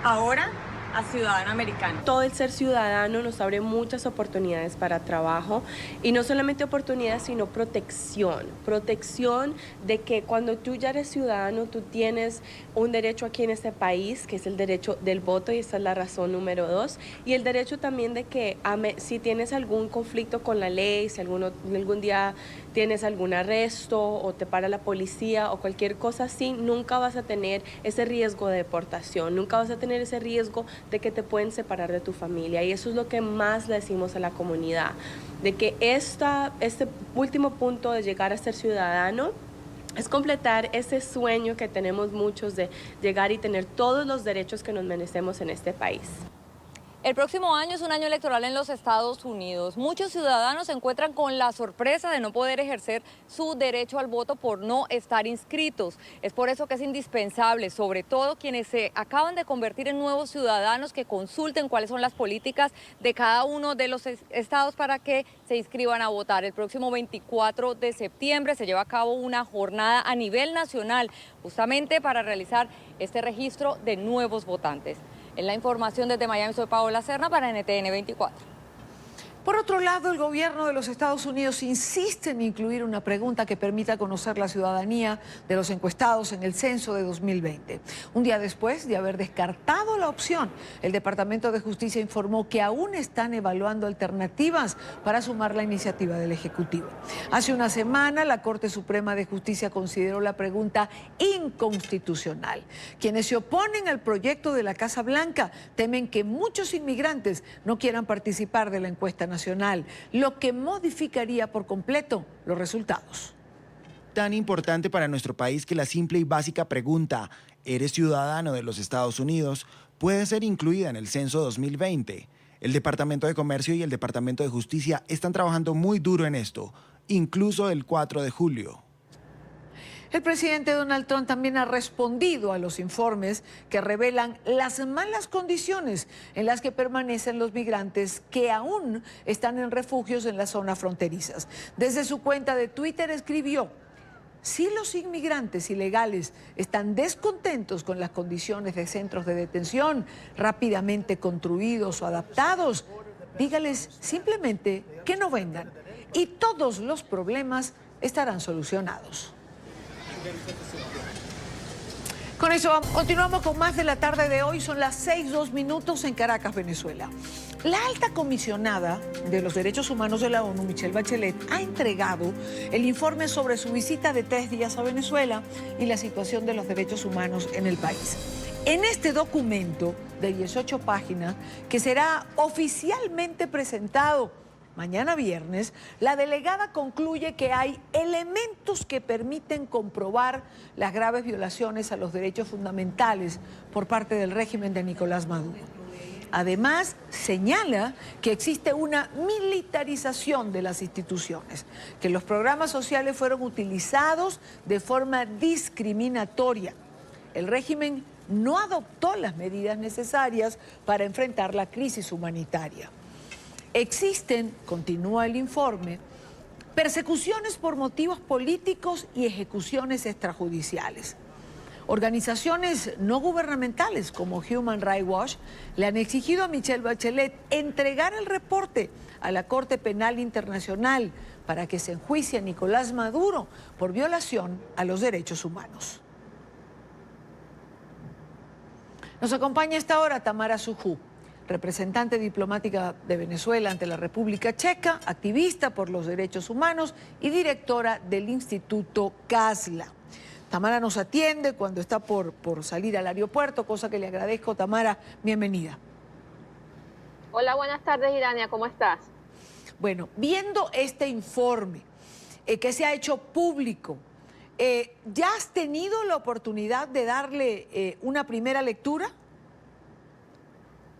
Speaker 22: ahora a ciudadano americano.
Speaker 21: Todo el ser ciudadano nos abre muchas oportunidades para trabajo y no solamente oportunidades sino protección de que cuando tú ya eres ciudadano tú tienes un derecho aquí en este país que es el derecho del voto y esa es la razón número 2 y el derecho también de que si tienes algún conflicto con la ley, si algún día tienes algún arresto o te para la policía o cualquier cosa así, nunca vas a tener ese riesgo de deportación, nunca vas a tener ese riesgo de que te pueden separar de tu familia y eso es lo que más le decimos a la comunidad, de que este último punto de llegar a ser ciudadano es completar ese sueño que tenemos muchos de llegar y tener todos los derechos que nos merecemos en este país.
Speaker 20: El próximo año es un año electoral en los Estados Unidos. Muchos ciudadanos se encuentran con la sorpresa de no poder ejercer su derecho al voto por no estar inscritos. Es por eso que es indispensable, sobre todo quienes se acaban de convertir en nuevos ciudadanos, que consulten cuáles son las políticas de cada uno de los estados para que se inscriban a votar. El próximo 24 de septiembre se lleva a cabo una jornada a nivel nacional, justamente para realizar este registro de nuevos votantes. En la información desde Miami, soy Paola Serna para NTN 24.
Speaker 2: Por otro lado, el gobierno de los Estados Unidos insiste en incluir una pregunta que permita conocer la ciudadanía de los encuestados en el censo de 2020. Un día después de haber descartado la opción, el Departamento de Justicia informó que aún están evaluando alternativas para sumar la iniciativa del Ejecutivo. Hace una semana, la Corte Suprema de Justicia consideró la pregunta inconstitucional. Quienes se oponen al proyecto de la Casa Blanca temen que muchos inmigrantes no quieran participar de la encuesta nacional, lo que modificaría por completo los resultados.
Speaker 23: Tan importante para nuestro país que la simple y básica pregunta, ¿eres ciudadano de los Estados Unidos?, puede ser incluida en el censo 2020. El Departamento de Comercio y el Departamento de Justicia están trabajando muy duro en esto, incluso el 4 de julio.
Speaker 2: El presidente Donald Trump también ha respondido a los informes que revelan las malas condiciones en las que permanecen los migrantes que aún están en refugios en las zonas fronterizas. Desde su cuenta de Twitter escribió: si los inmigrantes ilegales están descontentos con las condiciones de centros de detención rápidamente construidos o adaptados, dígales simplemente que no vengan y todos los problemas estarán solucionados. Con eso continuamos con más de la tarde de hoy. Son las 6:02 en Caracas, Venezuela. La alta comisionada de los Derechos Humanos de la ONU, Michelle Bachelet, ha entregado el informe sobre su visita de 3 días a Venezuela y la situación de los derechos humanos en el país. En este documento de 18 páginas, que será oficialmente presentado mañana viernes, la delegada concluye que hay elementos que permiten comprobar las graves violaciones a los derechos fundamentales por parte del régimen de Nicolás Maduro. Además, señala que existe una militarización de las instituciones, que los programas sociales fueron utilizados de forma discriminatoria. El régimen no adoptó las medidas necesarias para enfrentar la crisis humanitaria. Existen, continúa el informe, persecuciones por motivos políticos y ejecuciones extrajudiciales. Organizaciones no gubernamentales como Human Rights Watch le han exigido a Michelle Bachelet entregar el reporte a la Corte Penal Internacional para que se enjuicie a Nicolás Maduro por violación a los derechos humanos. Nos acompaña a esta hora Tamara Sujú, representante diplomática de Venezuela ante la República Checa, activista por los derechos humanos y directora del Instituto CASLA. Tamara nos atiende cuando está por salir al aeropuerto, cosa que le agradezco. Tamara, bienvenida.
Speaker 1: Hola, buenas tardes, Irania, ¿cómo estás?
Speaker 2: Bueno, viendo este informe que se ha hecho público, ¿ya has tenido la oportunidad de darle una primera lectura?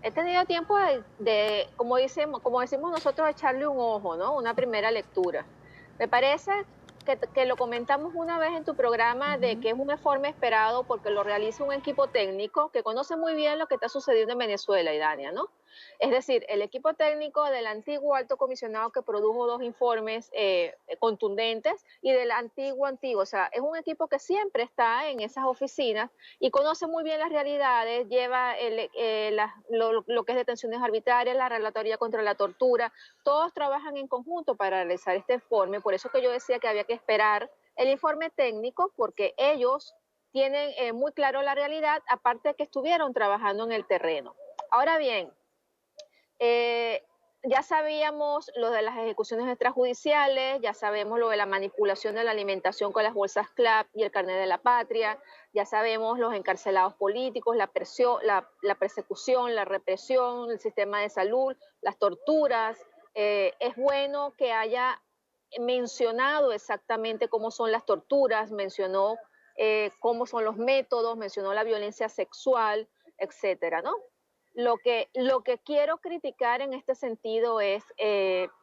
Speaker 1: He tenido tiempo de como decimos nosotros, echarle un ojo, ¿no? Una primera lectura. Me parece que lo comentamos una vez en tu programa, de que es un informe esperado porque lo realiza un equipo técnico que conoce muy bien lo que está sucediendo en Venezuela, Idania, ¿no? Es decir, el equipo técnico del antiguo alto comisionado que produjo 2 informes contundentes y del antiguo, o sea, es un equipo que siempre está en esas oficinas y conoce muy bien las realidades, lleva lo que es detenciones arbitrarias, la relatoría contra la tortura, todos trabajan en conjunto para realizar este informe, por eso que yo decía que había que esperar el informe técnico, porque ellos tienen muy claro la realidad, aparte de que estuvieron trabajando en el terreno. Ahora bien, ya sabíamos lo de las ejecuciones extrajudiciales, ya sabemos lo de la manipulación de la alimentación con las bolsas CLAP y el carnet de la patria, ya sabemos los encarcelados políticos, la persecución, la represión, el sistema de salud, las torturas. Es bueno que haya mencionado exactamente cómo son las torturas, mencionó cómo son los métodos, mencionó la violencia sexual, etcétera, ¿no? Lo que quiero criticar en este sentido es,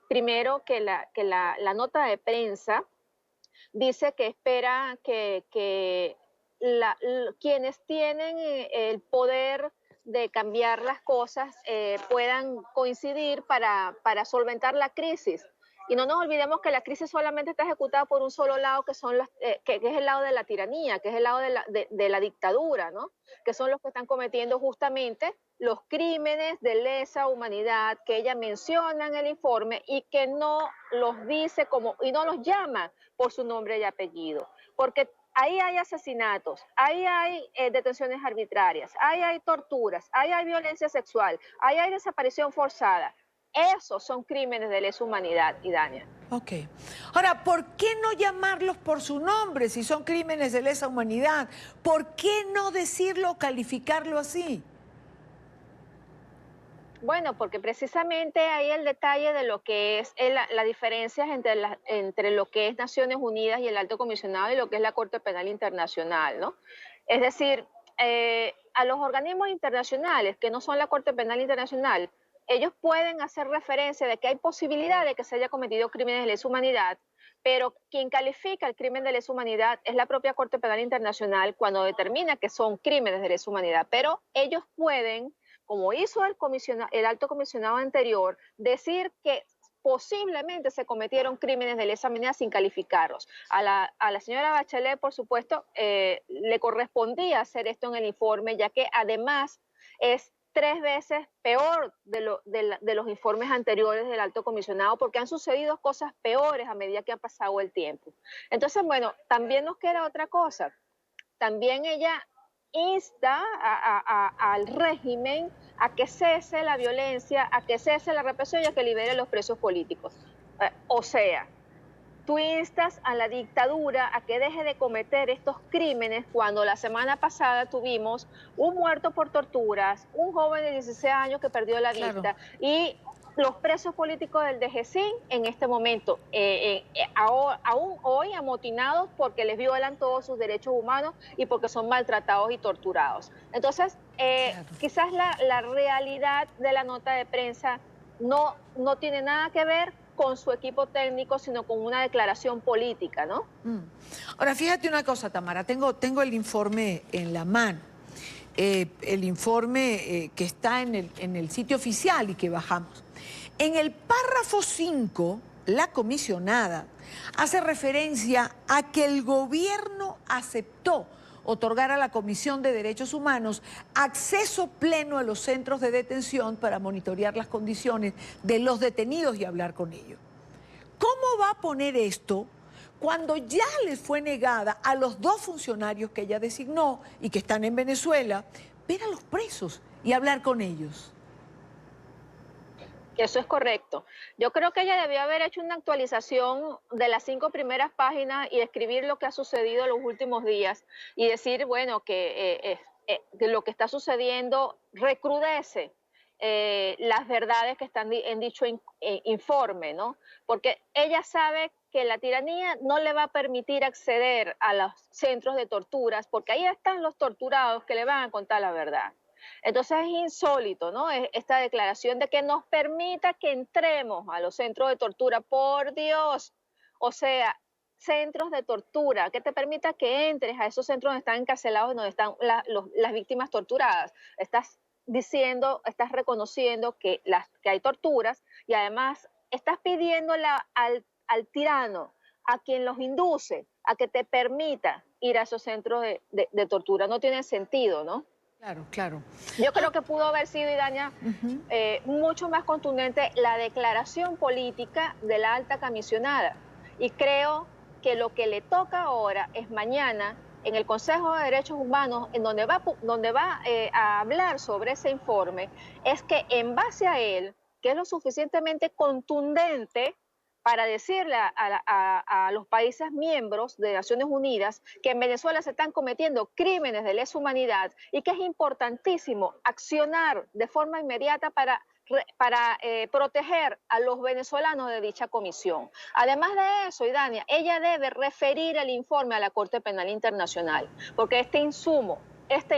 Speaker 1: primero, que la nota de prensa dice que espera que quienes tienen el poder de cambiar las cosas puedan coincidir para solventar la crisis. Y no nos olvidemos que la crisis solamente está ejecutada por un solo lado, que es el lado de la tiranía, que es el lado de la dictadura, ¿no? Que son los que están cometiendo justamente los crímenes de lesa humanidad que ella menciona en el informe y que no los dice y no los llama por su nombre y apellido. Porque ahí hay asesinatos, ahí hay detenciones arbitrarias, ahí hay torturas, ahí hay violencia sexual, ahí hay desaparición forzada. Esos son crímenes de lesa humanidad, Idania.
Speaker 2: Ok. Ahora, ¿por qué no llamarlos por su nombre si son crímenes de lesa humanidad? ¿Por qué no decirlo o calificarlo así?
Speaker 1: Bueno, porque precisamente hay el detalle de lo que es la diferencia entre lo que es Naciones Unidas y el Alto Comisionado y lo que es la Corte Penal Internacional, ¿no? Es decir, a los organismos internacionales que no son la Corte Penal Internacional, ellos pueden hacer referencia de que hay posibilidad de que se haya cometido crímenes de lesa humanidad, pero quien califica el crimen de lesa humanidad es la propia Corte Penal Internacional cuando determina que son crímenes de lesa humanidad, pero ellos pueden, como hizo el alto comisionado anterior, decir que posiblemente se cometieron crímenes de lesa humanidad sin calificarlos. A la señora Bachelet, por supuesto, le correspondía hacer esto en el informe, ya que además es 3 veces peor de los informes anteriores del alto comisionado, porque han sucedido cosas peores a medida que ha pasado el tiempo. Entonces, bueno, también nos queda otra cosa. También ella insta al régimen a que cese la violencia, a que cese la represión y a que libere los presos políticos. O sea, tú instas a la dictadura a que deje de cometer estos crímenes cuando la semana pasada tuvimos un muerto por torturas, un joven de 16 años que perdió la vista y los presos políticos del DGCIN en este momento, aún hoy amotinados porque les violan todos sus derechos humanos y porque son maltratados y torturados. Entonces, quizás la realidad de la nota de prensa no tiene nada que ver con su equipo técnico, sino con una declaración política, ¿no?
Speaker 2: Ahora, fíjate una cosa, Tamara, tengo el informe en la mano, el informe que está en el sitio oficial y que bajamos. En el párrafo 5, la comisionada hace referencia a que el gobierno aceptó otorgar a la Comisión de Derechos Humanos acceso pleno a los centros de detención para monitorear las condiciones de los detenidos y hablar con ellos. ¿Cómo va a poner esto cuando ya les fue negada a los 2 funcionarios que ella designó y que están en Venezuela ver a los presos y hablar con ellos?
Speaker 1: Eso es correcto. Yo creo que ella debió haber hecho una actualización de las 5 primeras páginas y escribir lo que ha sucedido en los últimos días y decir, bueno, que lo que está sucediendo recrudece las verdades que están en dicho informe, ¿no? Porque ella sabe que la tiranía no le va a permitir acceder a los centros de torturas, porque ahí están los torturados que le van a contar la verdad. Entonces es insólito, ¿no? Esta declaración de que nos permita que entremos a los centros de tortura, por Dios. O sea, centros de tortura, que te permita que entres a esos centros donde están encarcelados, donde están las víctimas torturadas. Estás diciendo, estás reconociendo que hay torturas y además estás pidiéndole al tirano, a quien los induce, a que te permita ir a esos centros de tortura. No tiene sentido, ¿no?
Speaker 2: Claro, claro.
Speaker 1: Yo creo que pudo haber sido, Idaña, mucho más contundente la declaración política de la alta comisionada. Y creo que lo que le toca ahora es mañana en el Consejo de Derechos Humanos, en donde va a hablar sobre ese informe, es que en base a él, que es lo suficientemente contundente para decirle a los países miembros de Naciones Unidas que en Venezuela se están cometiendo crímenes de lesa humanidad y que es importantísimo accionar de forma inmediata para proteger a los venezolanos de dicha comisión. Además de eso, Idania, ella debe referir el informe a la Corte Penal Internacional, porque este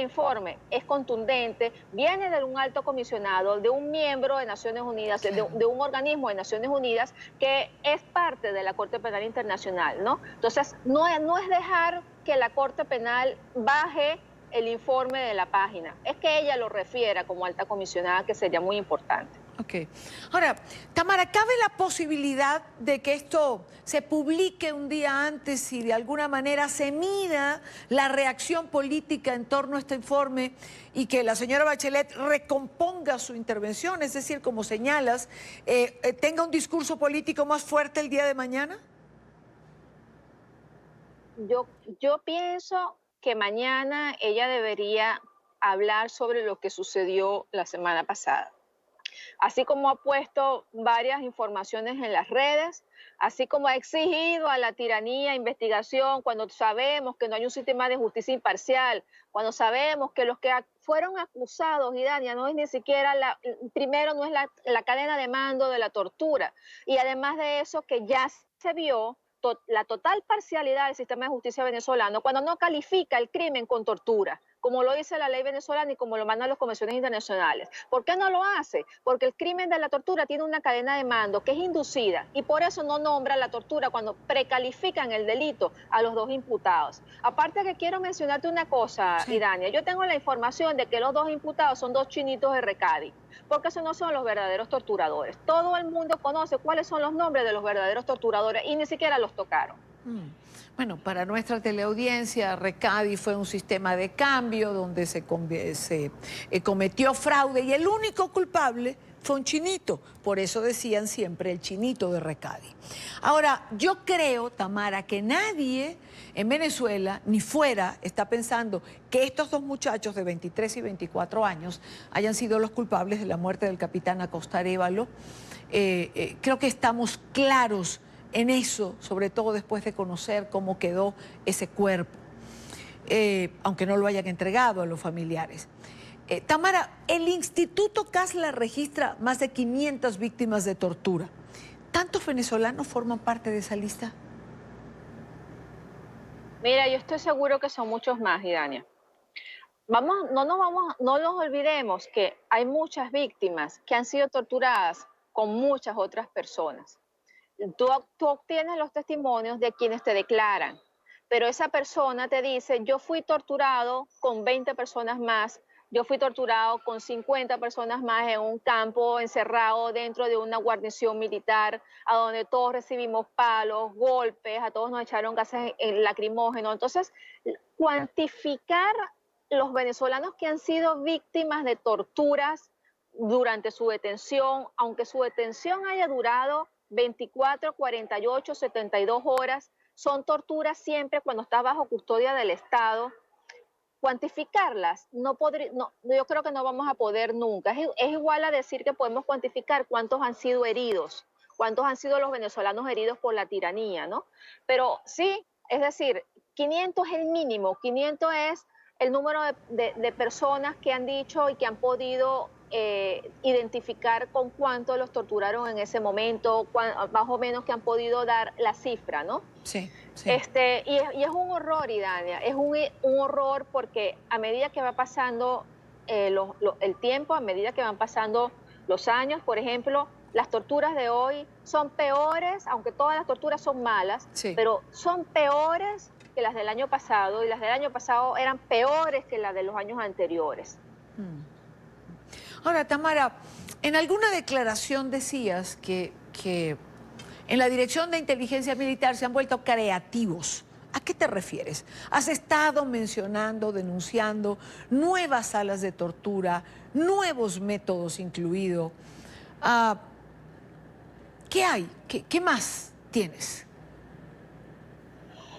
Speaker 1: informe es contundente, viene de un alto comisionado, de un miembro de Naciones Unidas, de un organismo de Naciones Unidas que es parte de la Corte Penal Internacional, ¿no? Entonces, no es dejar que la Corte Penal baje el informe de la página, es que ella lo refiera como alta comisionada, que sería muy importante.
Speaker 2: Ok. Ahora, Tamara, ¿cabe la posibilidad de que esto se publique un día antes y de alguna manera se mida la reacción política en torno a este informe y que la señora Bachelet recomponga su intervención? Es decir, como señalas, tenga un discurso político más fuerte el día de mañana.
Speaker 1: Yo pienso que mañana ella debería hablar sobre lo que sucedió la semana pasada. Así como ha puesto varias informaciones en las redes, así como ha exigido a la tiranía investigación cuando sabemos que no hay un sistema de justicia imparcial, cuando sabemos que los que fueron acusados, Idania, no es ni siquiera primero no es la cadena de mando de la tortura, y además de eso que ya se vio la total parcialidad del sistema de justicia venezolano cuando no califica el crimen con tortura. como lo dice la ley venezolana y como lo mandan las convenciones internacionales. ¿Por qué no lo hace? Porque el crimen de la tortura tiene una cadena de mando que es inducida y por eso no nombra la tortura cuando precalifican el delito a los dos imputados. Aparte que quiero mencionarte una cosa, Idania, yo tengo la información de que los dos imputados son dos chinitos de Recadi, porque esos no son los verdaderos torturadores. Todo el mundo conoce cuáles son los nombres de los verdaderos torturadores y ni siquiera los tocaron.
Speaker 2: Bueno, para nuestra teleaudiencia, Recadi fue un sistema de cambio donde se cometió fraude y el único culpable fue un chinito. Por eso decían siempre el chinito de Recadi. Ahora, yo creo, Tamara, que nadie en Venezuela ni fuera está pensando que estos dos muchachos de 23 y 24 años hayan sido los culpables de la muerte del capitán Acosta Arévalo. Creo que estamos claros en eso, sobre todo después de conocer cómo quedó ese cuerpo, aunque no lo hayan entregado a los familiares. Tamara, el Instituto Casla registra más de 500 víctimas de tortura. ¿Tantos venezolanos forman parte de esa lista?
Speaker 1: Mira, yo estoy seguro que son muchos más, Idania. No nos olvidemos que hay muchas víctimas que han sido torturadas con muchas otras personas. Tú obtienes los testimonios de quienes te declaran, pero esa persona te dice, yo fui torturado con 20 personas más, yo fui torturado con 50 personas más en un campo encerrado dentro de una guarnición militar, a donde todos recibimos palos, golpes, a todos nos echaron gases lacrimógenos. Entonces, cuantificar los venezolanos que han sido víctimas de torturas durante su detención, aunque su detención haya durado 24, 48, 72 horas, son torturas siempre cuando está bajo custodia del Estado. Cuantificarlas, yo creo que no vamos a poder nunca. Es igual a decir que podemos cuantificar cuántos han sido heridos, cuántos han sido los venezolanos heridos por la tiranía, ¿no? Pero sí, es decir, 500 es el mínimo, 500 es el número de personas que han dicho y que han podido identificar con cuánto los torturaron en ese momento, más o menos que han podido dar la cifra, ¿no?
Speaker 2: Sí.
Speaker 1: Y es un horror, Idania, es un horror porque a medida que va pasando el tiempo, a medida que van pasando los años, por ejemplo, las torturas de hoy son peores, aunque todas las torturas son malas, pero son peores que las del año pasado, y las del año pasado eran peores que las de los años anteriores.
Speaker 2: Ahora, Tamara, en alguna declaración decías que en la Dirección de Inteligencia Militar se han vuelto creativos. ¿A qué te refieres? Has estado mencionando, denunciando nuevas salas de tortura, nuevos métodos incluidos. ¿Qué hay? ¿Qué más tienes?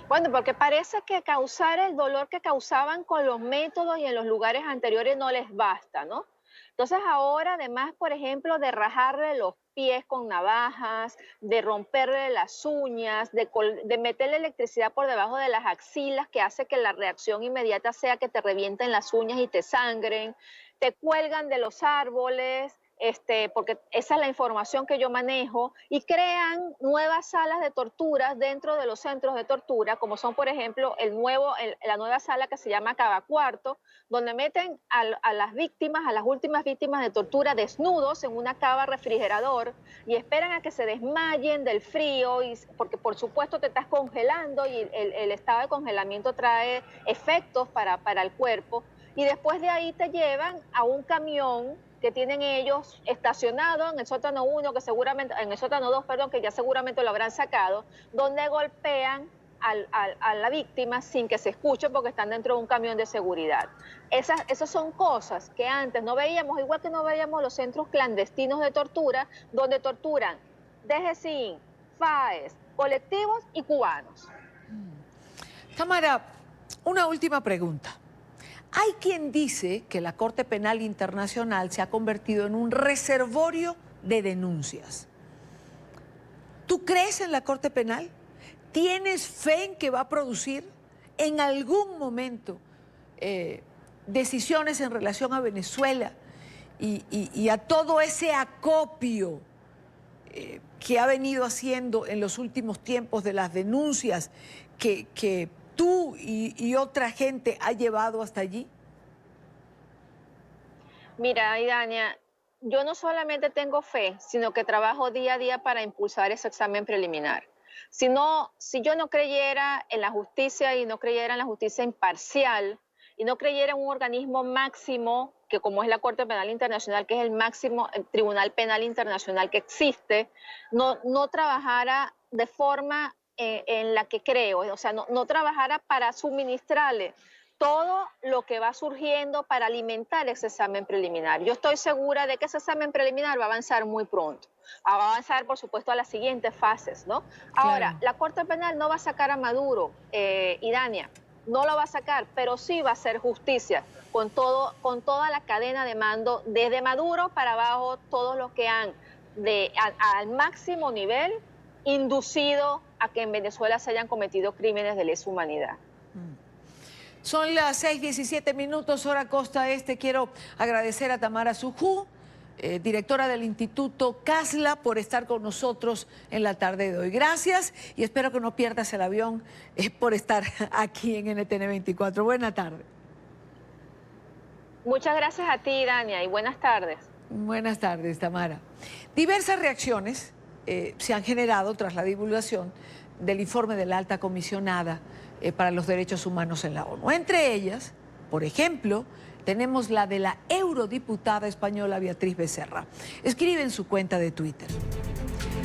Speaker 1: Bueno, porque parece que causar el dolor que causaban con los métodos y en los lugares anteriores no les basta, ¿no? Entonces ahora, además, por ejemplo, de rajarle los pies con navajas, de romperle las uñas, de meterle electricidad por debajo de las axilas, que hace que la reacción inmediata sea que te revienten las uñas y te sangren, te cuelgan de los árboles, porque esa es la información que yo manejo, y crean nuevas salas de tortura dentro de los centros de tortura, como son, por ejemplo, la nueva sala que se llama Cava Cuarto, donde meten a las víctimas, a las últimas víctimas de tortura, desnudos en una cava refrigerador y esperan a que se desmayen del frío, porque por supuesto te estás congelando y el estado de congelamiento trae efectos para el cuerpo, y después de ahí te llevan a un camión que tienen ellos estacionado en el sótano 1, en el sótano 2, perdón, que ya seguramente lo habrán sacado, donde golpean a la víctima sin que se escuche porque están dentro de un camión de seguridad. Esas son cosas que antes no veíamos, igual que no veíamos los centros clandestinos de tortura, donde torturan DGCIN, FAES, colectivos y cubanos.
Speaker 2: Tamara, una última pregunta. Hay quien dice que la Corte Penal Internacional se ha convertido en un reservorio de denuncias. ¿Tú crees en la Corte Penal? ¿Tienes fe en que va a producir en algún momento decisiones en relación a Venezuela y a todo ese acopio que ha venido haciendo en los últimos tiempos de las denuncias que tú y otra gente ha llevado hasta allí?
Speaker 1: Mira, Idania, yo no solamente tengo fe, sino que trabajo día a día para impulsar ese examen preliminar. Si yo no creyera en la justicia y no creyera en la justicia imparcial y no creyera en un organismo máximo, que como es la Corte Penal Internacional, que es el máximo tribunal penal internacional que existe, no trabajara de forma en la que creo, o sea, no trabajara para suministrarle todo lo que va surgiendo para alimentar ese examen preliminar. Yo estoy segura de que ese examen preliminar va a avanzar muy pronto. Va a avanzar, por supuesto, a las siguientes fases, ¿no? Ahora, la Corte Penal no va a sacar a Maduro, Idania, no lo va a sacar, pero sí va a hacer justicia con toda la cadena de mando, desde Maduro para abajo, todos los que han al máximo nivel inducido a que en Venezuela se hayan cometido crímenes de lesa humanidad.
Speaker 2: Son las 6:17, hora costa este. Quiero agradecer a Tamara Sujú, directora del Instituto CASLA, por estar con nosotros en la tarde de hoy. Gracias y espero que no pierdas el avión por estar aquí en NTN 24. Buena tarde.
Speaker 1: Muchas gracias a ti, Dania, y buenas tardes.
Speaker 2: Buenas tardes, Tamara. Diversas reacciones se han generado tras la divulgación del informe de la alta comisionada para los derechos humanos en la ONU. Entre ellas, por ejemplo, tenemos la de la eurodiputada española Beatriz Becerra. Escribe en su cuenta de Twitter: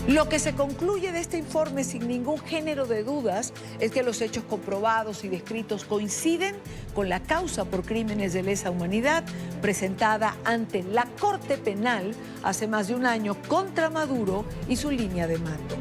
Speaker 2: lo que se concluye de este informe sin ningún género de dudas es que los hechos comprobados y descritos coinciden con la causa por crímenes de lesa humanidad presentada ante la Corte Penal hace más de un año contra Maduro y su línea de mando.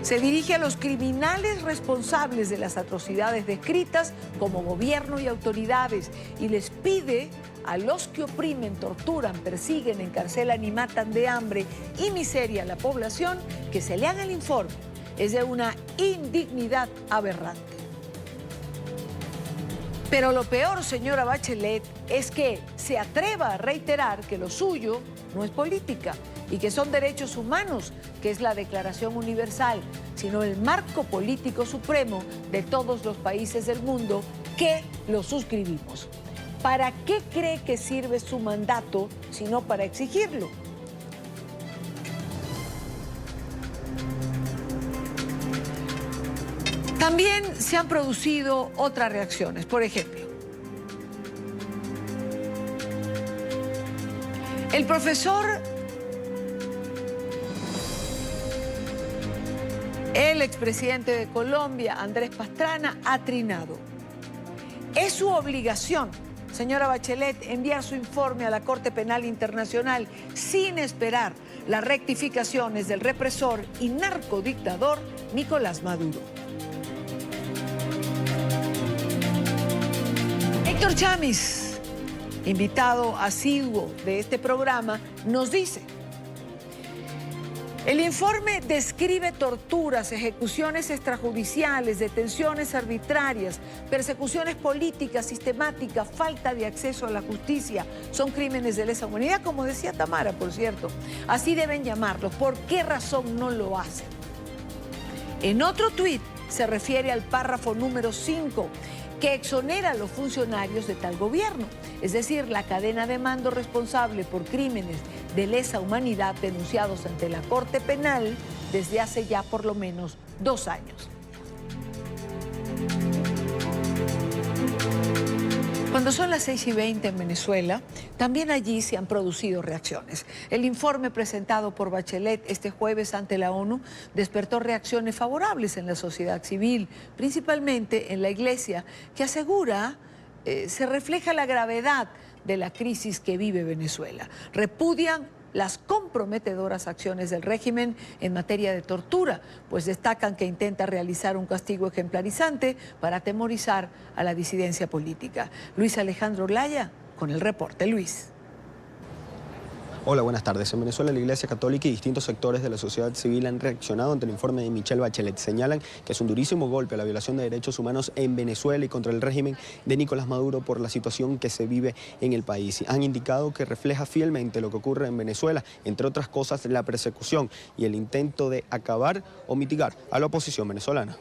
Speaker 2: Se dirige a los criminales responsables de las atrocidades descritas como gobierno y autoridades y les pide a los que oprimen, torturan, persiguen, encarcelan y matan de hambre y miseria a la población que se lean el informe. Es de una indignidad aberrante. Pero lo peor, señora Bachelet, es que se atreva a reiterar que lo suyo no es política y que son derechos humanos, que es la Declaración Universal, sino el marco político supremo de todos los países del mundo que lo suscribimos. ¿Para qué cree que sirve su mandato si no para exigirlo? También se han producido otras reacciones. Por ejemplo, el profesor, el expresidente de Colombia, Andrés Pastrana, ha trinado. Es su obligación, señora Bachelet, enviar su informe a la Corte Penal Internacional sin esperar las rectificaciones del represor y narcodictador Nicolás Maduro. Héctor Chamis, invitado asiduo de este programa, nos dice: el informe describe torturas, ejecuciones extrajudiciales, detenciones arbitrarias, persecuciones políticas sistemáticas, falta de acceso a la justicia. Son crímenes de lesa humanidad, como decía Tamara, por cierto. Así deben llamarlos. ¿Por qué razón no lo hacen? En otro tuit se refiere al párrafo número 5, que exonera a los funcionarios de tal gobierno, es decir, la cadena de mando responsable por crímenes de lesa humanidad denunciados ante la Corte Penal desde hace ya por lo menos 2 años. Cuando son las 6:20 en Venezuela, también allí se han producido reacciones. El informe presentado por Bachelet este jueves ante la ONU despertó reacciones favorables en la sociedad civil, principalmente en la Iglesia, que asegura se refleja la gravedad de la crisis que vive Venezuela. Repudian las comprometedoras acciones del régimen en materia de tortura, pues destacan que intenta realizar un castigo ejemplarizante para atemorizar a la disidencia política. Luis Alejandro Laya con el reporte. Luis.
Speaker 3: Hola, buenas tardes. En Venezuela, la Iglesia Católica y distintos sectores de la sociedad civil han reaccionado ante el informe de Michelle Bachelet. Señalan que es un durísimo golpe a la violación de derechos humanos en Venezuela y contra el régimen de Nicolás Maduro por la situación que se vive en el país. Han indicado que refleja fielmente lo que ocurre en Venezuela, entre otras cosas, la persecución y el intento de acabar o mitigar a la oposición venezolana.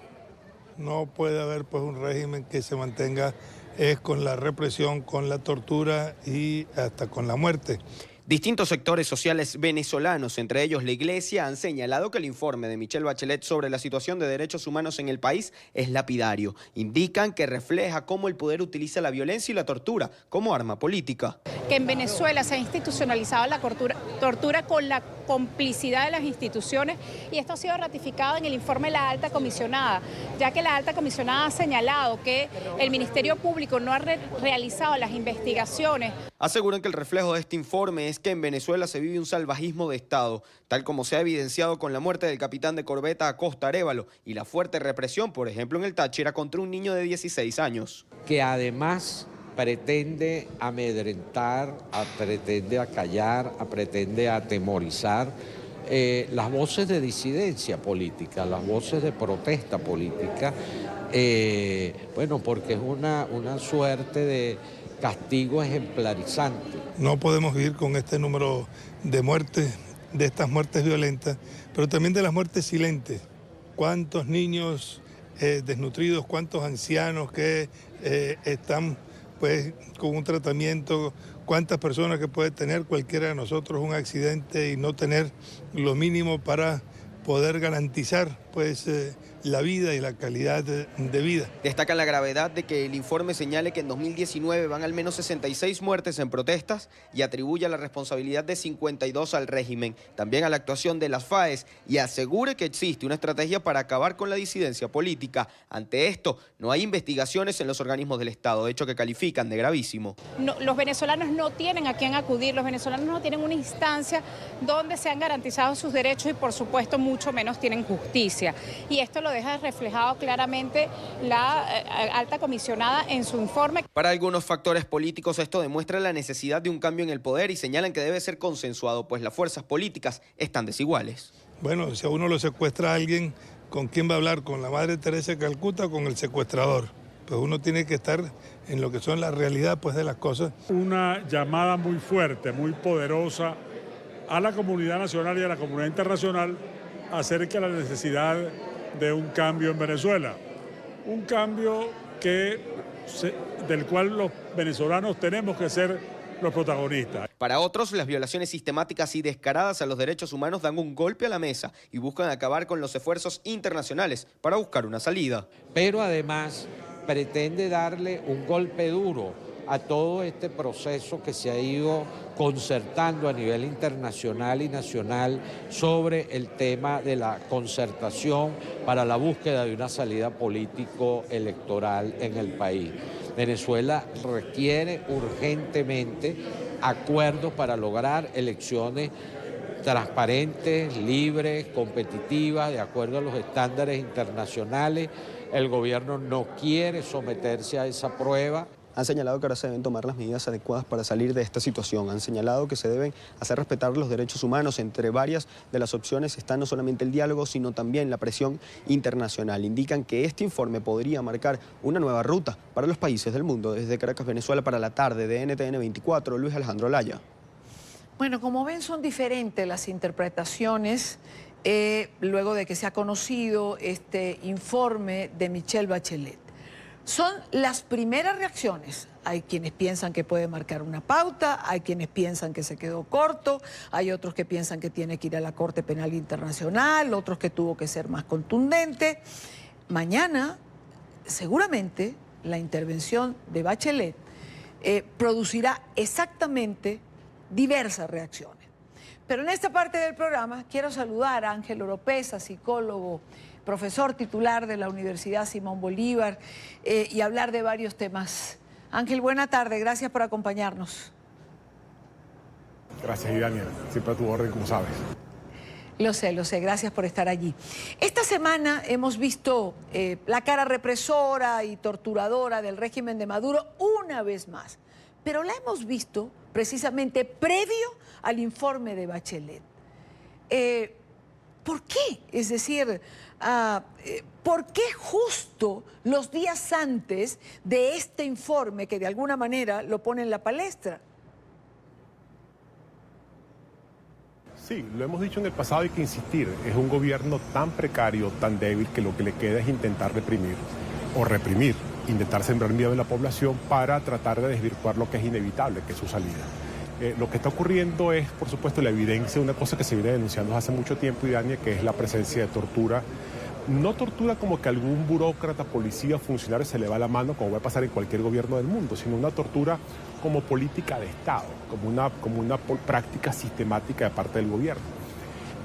Speaker 4: No puede haber pues un régimen que se mantenga es con la represión, con la tortura y hasta con la muerte.
Speaker 3: Distintos sectores sociales venezolanos, entre ellos la Iglesia, han señalado que el informe de Michelle Bachelet sobre la situación de derechos humanos en el país es lapidario. Indican que refleja cómo el poder utiliza la violencia y la tortura como arma política.
Speaker 6: Que en Venezuela se ha institucionalizado la tortura con la complicidad de las instituciones, y esto ha sido ratificado en el informe de la alta comisionada, ya que la alta comisionada ha señalado que el Ministerio Público no ha realizado las investigaciones.
Speaker 3: Aseguran que el reflejo de este informe es que en Venezuela se vive un salvajismo de Estado, tal como se ha evidenciado con la muerte del capitán de corbeta Acosta Arévalo y la fuerte represión, por ejemplo, en el Táchira contra un niño de 16 años.
Speaker 8: Que además pretende amedrentar, pretende acallar, pretende atemorizar las voces de disidencia política, las voces de protesta política, bueno, porque es una suerte de castigo ejemplarizante.
Speaker 4: No podemos vivir con este número de muertes, de estas muertes violentas, pero también de las muertes silentes. ¿Cuántos niños desnutridos, cuántos ancianos que están pues con un tratamiento, cuántas personas que puede tener cualquiera de nosotros un accidente y no tener lo mínimo para poder garantizar pues la vida y la calidad de vida.
Speaker 3: Destacan la gravedad de que el informe señale que en 2019 van al menos 66 muertes en protestas y atribuye la responsabilidad de 52 al régimen, también a la actuación de las FAES, y asegure que existe una estrategia para acabar con la disidencia política. Ante esto, no hay investigaciones en los organismos del Estado, hecho que califican de gravísimo.
Speaker 6: No, los venezolanos no tienen a quién acudir, los venezolanos no tienen una instancia donde sean garantizados sus derechos y, por supuesto, mucho menos tienen justicia. Y esto lo deja reflejado claramente la alta comisionada en su informe.
Speaker 3: Para algunos factores políticos esto demuestra la necesidad de un cambio en el poder y señalan que debe ser consensuado, pues las fuerzas políticas están desiguales.
Speaker 4: Bueno, si a uno lo secuestra a alguien, ¿con quién va a hablar? ¿Con la Madre Teresa de Calcuta o con el secuestrador? Pues uno tiene que estar en lo que son la realidad pues, de las cosas.
Speaker 24: Una llamada muy fuerte, muy poderosa a la comunidad nacional y a la comunidad internacional acerca de la necesidad de un cambio en Venezuela. Un cambio del cual los venezolanos tenemos que ser los protagonistas.
Speaker 3: Para otros, las violaciones sistemáticas y descaradas a los derechos humanos dan un golpe a la mesa y buscan acabar con los esfuerzos internacionales para buscar una salida.
Speaker 8: Pero además pretende darle un golpe duro a todo este proceso que se ha ido concertando a nivel internacional y nacional sobre el tema de la concertación para la búsqueda de una salida político-electoral en el país. Venezuela requiere urgentemente acuerdos para lograr elecciones transparentes, libres, competitivas, de acuerdo a los estándares internacionales. El gobierno no quiere someterse a esa prueba.
Speaker 3: Han señalado que ahora se deben tomar las medidas adecuadas para salir de esta situación. Han señalado que se deben hacer respetar los derechos humanos. Entre varias de las opciones está no solamente el diálogo, sino también la presión internacional. Indican que este informe podría marcar una nueva ruta para los países del mundo. Desde Caracas, Venezuela, para la tarde de NTN 24, Luis Alejandro Laya.
Speaker 2: Bueno, como ven, son diferentes las interpretaciones luego de que se ha conocido este informe de Michelle Bachelet. Son las primeras reacciones. Hay quienes piensan que puede marcar una pauta, hay quienes piensan que se quedó corto, hay otros que piensan que tiene que ir a la Corte Penal Internacional, otros que tuvo que ser más contundente. Mañana, seguramente, la intervención de Bachelet producirá exactamente diversas reacciones. Pero en esta parte del programa quiero saludar a Ángel Oropesa, psicólogo, profesor titular de la Universidad Simón Bolívar, y hablar de varios temas. Ángel, buena tarde, gracias por acompañarnos.
Speaker 25: Gracias, Daniel, siempre a tu orden, como sabes.
Speaker 2: Lo sé, gracias por estar allí. Esta semana hemos visto la cara represora y torturadora del régimen de Maduro una vez más, pero la hemos visto precisamente previo al informe de Bachelet. ¿Por qué? Es decir, ¿por qué justo los días antes de este informe que de alguna manera lo pone en la palestra?
Speaker 25: Sí, lo hemos dicho en el pasado, hay que insistir. Es un gobierno tan precario, tan débil, que lo que le queda es intentar reprimir o reprimir. intentar sembrar miedo en la población para tratar de desvirtuar lo que es inevitable, que es su salida. Lo que está ocurriendo es, por supuesto, la evidencia de una cosa que se viene denunciando hace mucho tiempo, Idania, que es la presencia de tortura. No tortura como que algún burócrata, policía, funcionario se le va la mano, como va a pasar en cualquier gobierno del mundo, sino una tortura como política de Estado, como una práctica sistemática de parte del gobierno.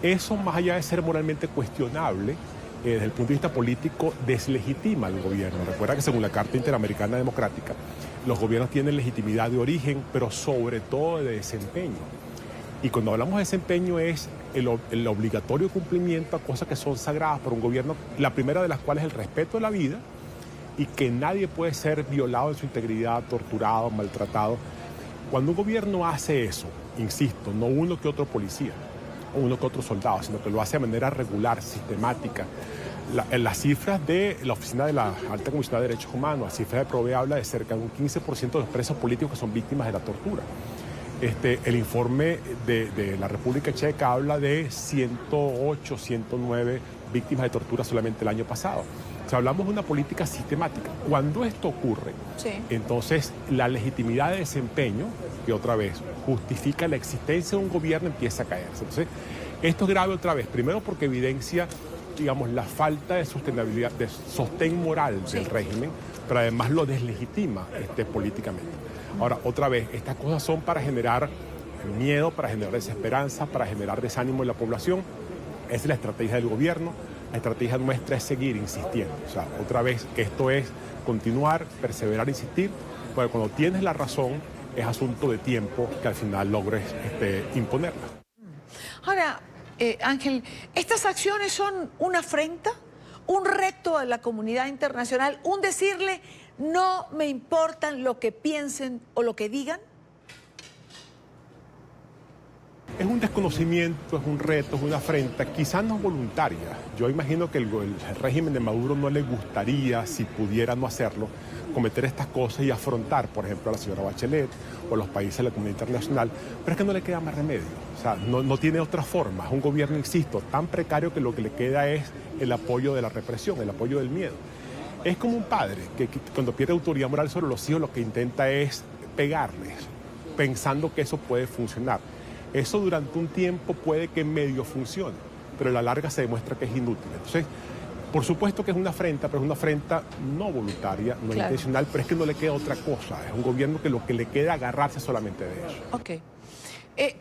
Speaker 25: Eso, más allá de ser moralmente cuestionable, desde el punto de vista político, deslegitima al gobierno. Recuerda que según la Carta Interamericana Democrática, los gobiernos tienen legitimidad de origen, pero sobre todo de desempeño. Y cuando hablamos de desempeño es el obligatorio cumplimiento a cosas que son sagradas para un gobierno, la primera de las cuales es el respeto de la vida y que nadie puede ser violado en su integridad, torturado, maltratado. Cuando un gobierno hace eso, insisto, no uno que otro policía o uno que otro soldado, sino que lo hace de manera regular, sistemática. Las cifras de la Oficina de la Alta Comisionada de Derechos Humanos, la cifra de Provee habla de cerca de un 15% de los presos políticos que son víctimas de la tortura. El informe de la República Checa habla de 108, 109 víctimas de tortura solamente el año pasado. O sea, hablamos de una política sistemática. Cuando esto ocurre, entonces la legitimidad de desempeño, que otra vez justifica la existencia de un gobierno, empieza a caerse. Entonces, esto es grave otra vez. Primero porque evidencia, digamos, la falta de sostenibilidad, de sostén moral del régimen, pero además lo deslegitima políticamente. Ahora, otra vez, estas cosas son para generar miedo, para generar desesperanza, para generar desánimo en la población. Esa es la estrategia del gobierno. La estrategia nuestra es seguir insistiendo. O sea, otra vez, esto es continuar, perseverar, insistir, porque cuando tienes la razón, es asunto de tiempo que al final logres imponerla.
Speaker 2: Ahora, Ángel, ¿estas acciones son una afrenta, un reto a la comunidad internacional, un decirle no me importan lo que piensen o lo que digan?
Speaker 25: Es un desconocimiento, es un reto, es una afrenta, quizás no voluntaria. Yo imagino que el régimen de Maduro no le gustaría, si pudiera no hacerlo, cometer estas cosas y afrontar, por ejemplo, a la señora Bachelet o a los países de la comunidad internacional, pero es que no le queda más remedio. O sea, no tiene otra forma. Es un gobierno, insisto, tan precario que lo que le queda es el apoyo de la represión, el apoyo del miedo. Es como un padre que cuando pierde autoridad moral sobre los hijos lo que intenta es pegarles, pensando que eso puede funcionar. Eso durante un tiempo puede que medio funcione, pero a la larga se demuestra que es inútil. Entonces, por supuesto que es una afrenta, pero es una afrenta no voluntaria, no intencional, pero es que no le queda otra cosa. Es un gobierno que lo que le queda agarrarse solamente de eso.
Speaker 2: Ok.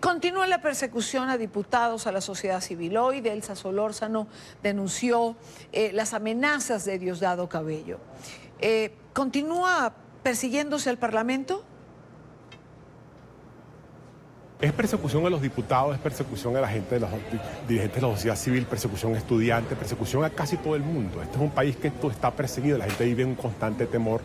Speaker 2: Continúa la persecución a diputados, a la sociedad civil. Hoy Delsa Solórzano denunció las amenazas de Diosdado Cabello. ¿Continúa persiguiéndose al Parlamento?
Speaker 25: Es persecución a los diputados, es persecución a la gente, de los dirigentes de la sociedad civil, persecución a estudiantes, persecución a casi todo el mundo. Este es un país que esto está perseguido, la gente vive en un constante temor.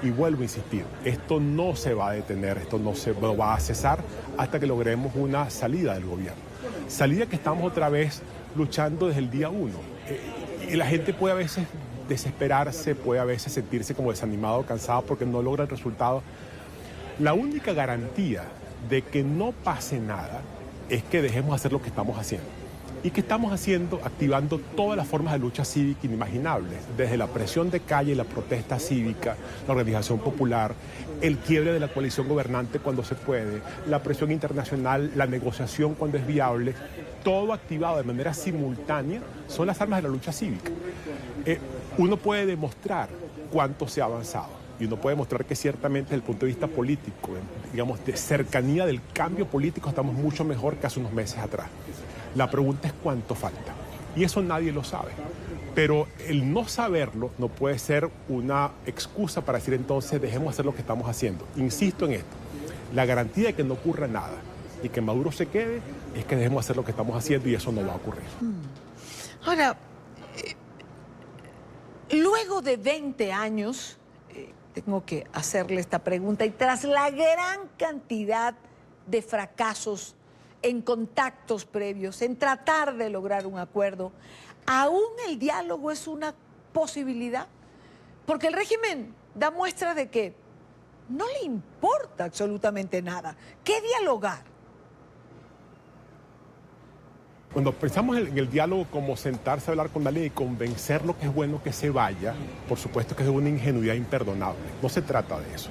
Speaker 25: Y vuelvo a insistir, esto no se va a detener, esto no se va a cesar hasta que logremos una salida del gobierno. Salida que estamos otra vez luchando desde el día 1. Y la gente puede a veces desesperarse, puede a veces sentirse como desanimado, cansado porque no logra el resultado. La única garantía de que no pase nada es que dejemos hacer lo que estamos haciendo. ¿Y que estamos haciendo? Activando todas las formas de lucha cívica inimaginables, desde la presión de calle, la protesta cívica, la organización popular, el quiebre de la coalición gobernante cuando se puede, la presión internacional, la negociación cuando es viable, todo activado de manera simultánea son las armas de la lucha cívica. Uno puede demostrar cuánto se ha avanzado. Y uno puede mostrar que ciertamente desde el punto de vista político, digamos, de cercanía del cambio político, estamos mucho mejor que hace unos meses atrás. La pregunta es cuánto falta. Y eso nadie lo sabe. Pero el no saberlo no puede ser una excusa para decir entonces dejemos hacer lo que estamos haciendo. Insisto en esto. La garantía de que no ocurra nada y que Maduro se quede es que dejemos hacer lo que estamos haciendo y eso no va a ocurrir.
Speaker 2: Ahora, luego de 20 años... tengo que hacerle esta pregunta, y tras la gran cantidad de fracasos en contactos previos, en tratar de lograr un acuerdo, ¿aún el diálogo es una posibilidad? Porque el régimen da muestra de que no le importa absolutamente nada. ¿Qué dialogar?
Speaker 25: Cuando pensamos en el diálogo como sentarse a hablar con alguien y convencerlo que es bueno que se vaya, por supuesto que es una ingenuidad imperdonable. No se trata de eso.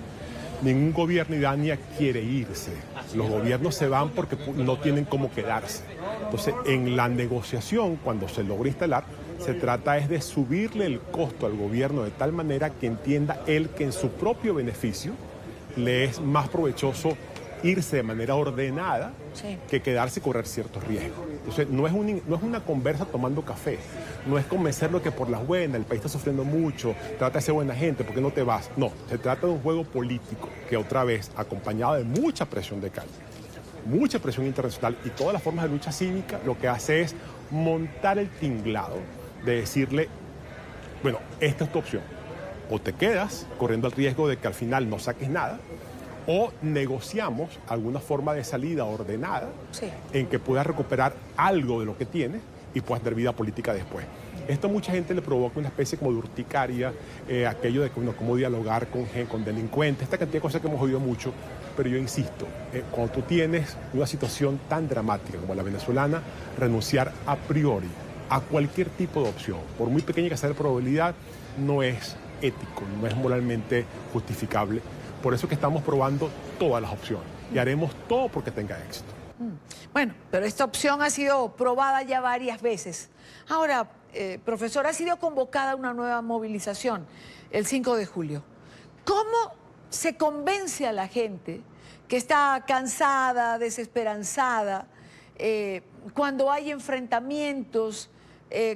Speaker 25: Ningún gobierno de Dania quiere irse. Los gobiernos se van porque no tienen cómo quedarse. Entonces, en la negociación, cuando se logra instalar, se trata es de subirle el costo al gobierno de tal manera que entienda él que en su propio beneficio le es más provechoso irse de manera ordenada que quedarse y correr ciertos riesgos. Entonces, no es una conversa tomando café, no es convencerlo que por las buenas, el país está sufriendo mucho, trata de ser buena gente, ¿por qué no te vas? No, se trata de un juego político que otra vez, acompañado de mucha presión de calle, mucha presión internacional y todas las formas de lucha cívica, lo que hace es montar el tinglado de decirle, bueno, esta es tu opción, o te quedas corriendo el riesgo de que al final no saques nada, o negociamos alguna forma de salida ordenada en que puedas recuperar algo de lo que tienes y puedas tener vida política después. Esto a mucha gente le provoca una especie como de urticaria, aquello de cómo dialogar con delincuentes, esta cantidad de cosas que hemos oído mucho, pero yo insisto, cuando tú tienes una situación tan dramática como la venezolana, renunciar a priori a cualquier tipo de opción, por muy pequeña que sea la probabilidad, no es ético, no es moralmente justificable. Por eso es que estamos probando todas las opciones y haremos todo porque tenga éxito.
Speaker 2: Bueno, pero esta opción ha sido probada ya varias veces. Ahora, profesor, ha sido convocada una nueva movilización el 5 de julio. ¿Cómo se convence a la gente que está cansada, desesperanzada, cuando hay enfrentamientos,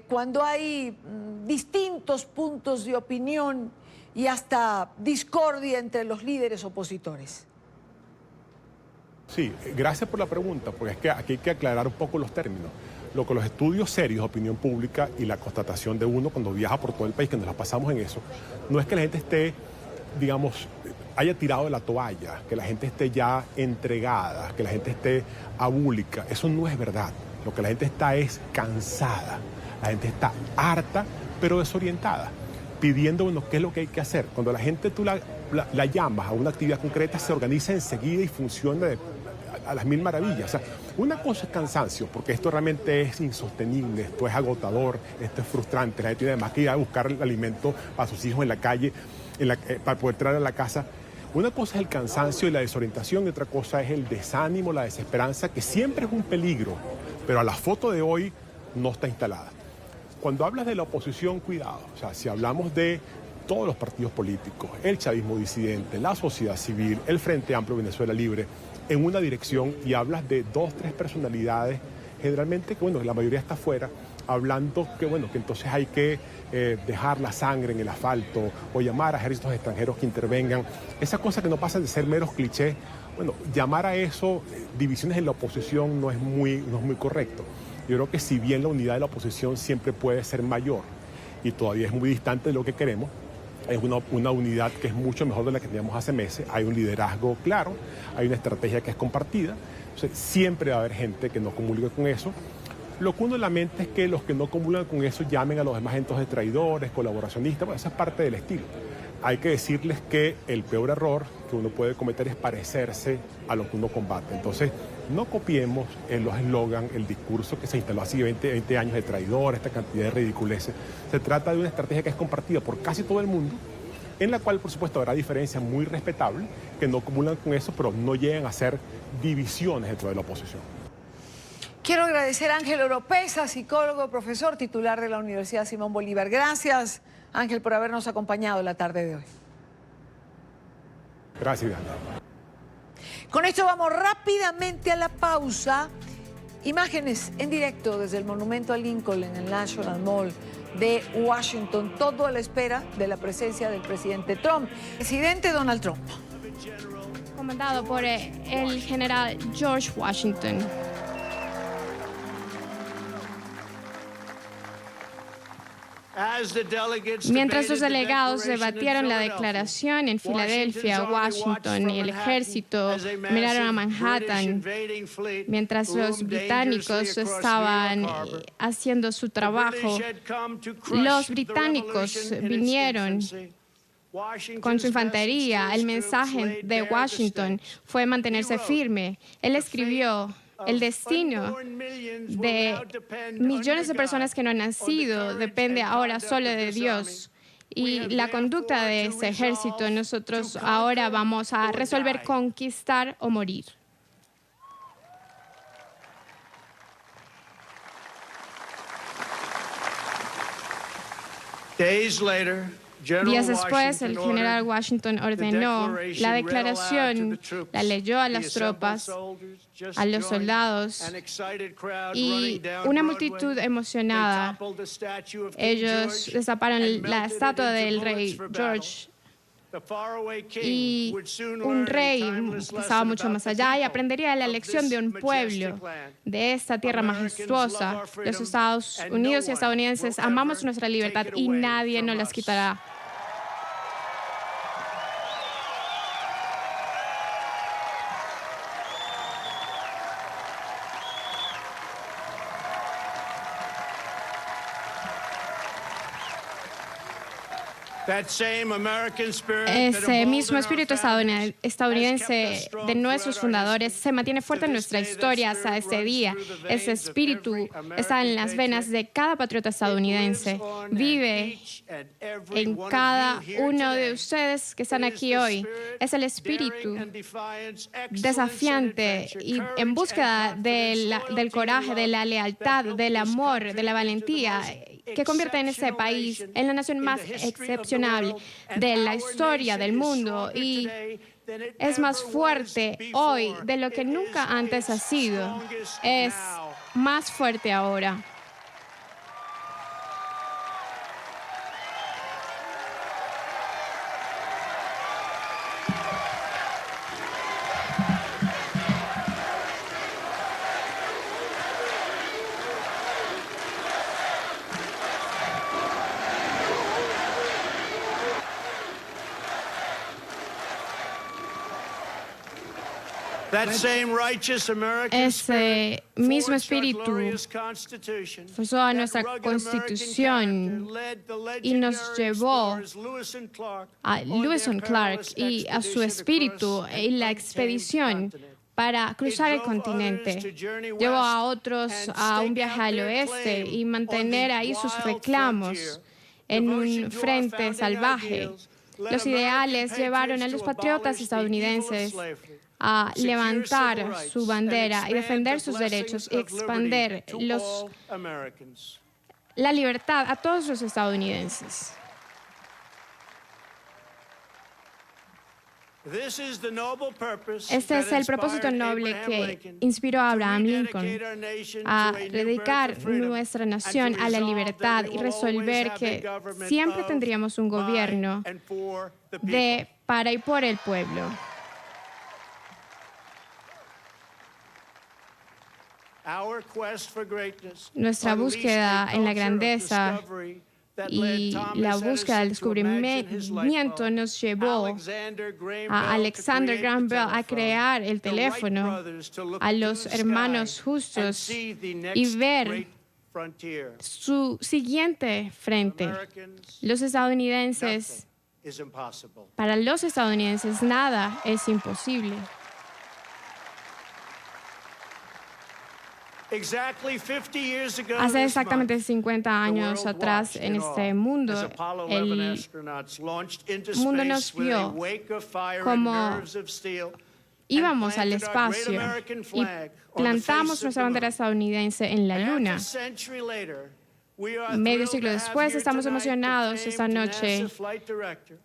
Speaker 2: cuando hay distintos puntos de opinión y hasta discordia entre los líderes opositores?
Speaker 25: Sí, gracias por la pregunta, porque es que aquí hay que aclarar un poco los términos. Lo que los estudios serios de opinión pública y la constatación de uno cuando viaja por todo el país, que nos la pasamos en eso, no es que la gente esté, digamos, haya tirado de la toalla, que la gente esté ya entregada, que la gente esté abúlica. Eso no es verdad. Lo que la gente está es cansada, la gente está harta, pero desorientada, pidiendo, bueno, qué es lo que hay que hacer. Cuando la gente tú la llamas a una actividad concreta, se organiza enseguida y funciona a las mil maravillas. O sea, una cosa es cansancio, porque esto realmente es insostenible, esto es agotador, esto es frustrante. La gente tiene además que ir a buscar el alimento para sus hijos en la calle, para poder traer a la casa. Una cosa es el cansancio y la desorientación, y otra cosa es el desánimo, la desesperanza, que siempre es un peligro, pero a la foto de hoy no está instalada. Cuando hablas de la oposición, cuidado. O sea, si hablamos de todos los partidos políticos, el chavismo disidente, la sociedad civil, el Frente Amplio Venezuela Libre, en una dirección, y hablas de 2, 3 personalidades, generalmente, que bueno, la mayoría está afuera, hablando que bueno, que entonces hay que dejar la sangre en el asfalto o llamar a ejércitos extranjeros que intervengan. Esas cosas que no pasan de ser meros clichés, bueno, llamar a eso divisiones en la oposición no es muy correcto. Yo creo que si bien la unidad de la oposición siempre puede ser mayor y todavía es muy distante de lo que queremos, es una unidad que es mucho mejor de la que teníamos hace meses. Hay un liderazgo claro, hay una estrategia que es compartida. Entonces, siempre va a haber gente que no comulgue con eso. Lo que uno lamenta es que los que no comulgan con eso llamen a los demás entonces traidores, colaboracionistas. Bueno, esa es parte del estilo. Hay que decirles que el peor error que uno puede cometer es parecerse a lo que uno combate. Entonces, no copiemos en los eslogans el discurso que se instaló hace 20 años de traidor, esta cantidad de ridiculeces. Se trata de una estrategia que es compartida por casi todo el mundo, en la cual, por supuesto, habrá diferencias muy respetables que no acumulan con eso, pero no llegan a ser divisiones dentro de la oposición.
Speaker 2: Quiero agradecer a Ángel Oropesa, psicólogo, profesor titular de la Universidad Simón Bolívar. Gracias, Ángel, por habernos acompañado la tarde de hoy.
Speaker 25: Gracias, Diana.
Speaker 2: Con esto vamos rápidamente a la pausa. Imágenes en directo desde el Monumento a Lincoln en el National Mall de Washington, todo a la espera de la presencia del presidente Trump. Presidente Donald Trump.
Speaker 5: Comandado por el general George Washington. Mientras los delegados debatieron la declaración en Filadelfia, Washington y el ejército miraron a Manhattan, mientras los británicos estaban haciendo su trabajo, los británicos vinieron con su infantería. El mensaje de Washington fue mantenerse firme. Él escribió El destino de millones de personas que no han nacido depende ahora solo de Dios. Y la conducta de ese ejército, nosotros ahora vamos a resolver conquistar o morir. Días después, el general Washington ordenó la declaración, la leyó a las tropas, a los soldados, y una multitud emocionada. Ellos destaparon la estatua del rey George, y un rey que estaba mucho más allá y aprendería la lección de un pueblo de esta tierra majestuosa. Los Estados Unidos y estadounidenses amamos nuestra libertad y nadie nos las quitará. Ese mismo espíritu estadounidense de nuestros fundadores se mantiene fuerte en nuestra historia hasta este día. Ese espíritu está en las venas de cada patriota estadounidense. Vive en cada uno de ustedes que están aquí hoy. Es el espíritu desafiante y en búsqueda del coraje, de la lealtad, del amor, de la valentía, que convierte en este país en la nación más excepcional de la historia del mundo, y es más fuerte hoy de lo que nunca antes ha sido. Es más fuerte ahora. Ese mismo espíritu forzó a nuestra Constitución y nos llevó a Lewis and Clark y a su espíritu y la expedición para cruzar el continente. Llevó a otros a un viaje al oeste y mantener ahí sus reclamos en un frente salvaje. Los ideales llevaron a los patriotas estadounidenses a levantar su bandera y defender sus derechos y expandir la libertad a todos los estadounidenses. Este es el propósito noble que inspiró a Abraham Lincoln a dedicar nuestra nación a la libertad y resolver que siempre tendríamos un gobierno para y por el pueblo. Nuestra búsqueda en la grandeza y la búsqueda del descubrimiento nos llevó a Alexander Graham Bell a crear el teléfono, a los hermanos justos y ver su siguiente frente. Los estadounidenses, para los estadounidenses nada es imposible. Hace exactamente 50 años atrás en este mundo, el mundo nos vio como íbamos al espacio y plantamos nuestra bandera estadounidense en la luna. Medio siglo después, estamos emocionados esta noche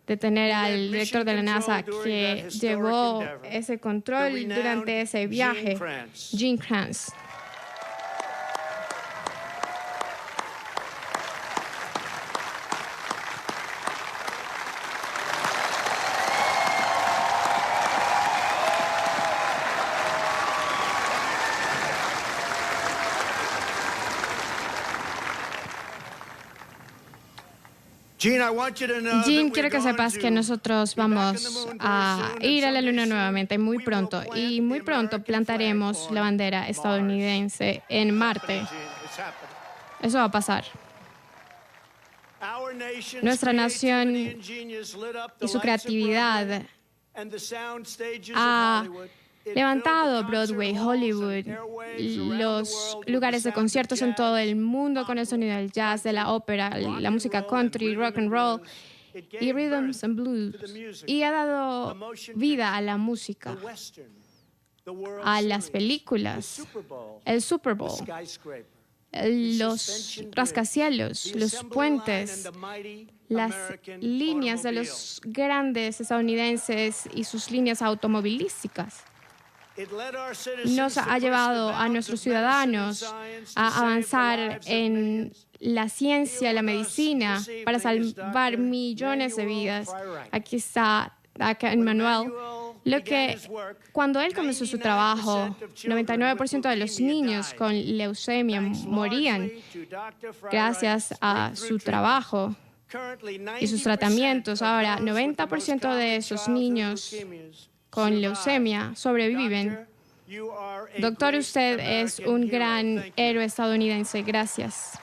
Speaker 5: de tener al director de la NASA que llevó ese control durante ese viaje, Gene Kranz. Gene, quiero que sepas que nosotros vamos a ir a la luna nuevamente muy pronto, y muy pronto plantaremos la bandera estadounidense en Marte. Eso va a pasar. Nuestra nación y su creatividad ha levantado Broadway, Hollywood, los lugares de conciertos en todo el mundo con el sonido del jazz, de la ópera, la música country, rock and roll y rhythms and blues. Y ha dado vida a la música, a las películas, el Super Bowl, los rascacielos, los puentes, las líneas de los grandes estadounidenses y sus líneas automovilísticas. Nos ha llevado a nuestros ciudadanos a avanzar en la ciencia, la medicina, para salvar millones de vidas. Aquí está Emmanuel. Cuando él comenzó su trabajo, 99% de los niños con leucemia morían gracias a su trabajo y sus tratamientos. Ahora, 90% de esos niños con leucemia sobreviven. Doctor, usted es un gran héroe estadounidense. Gracias.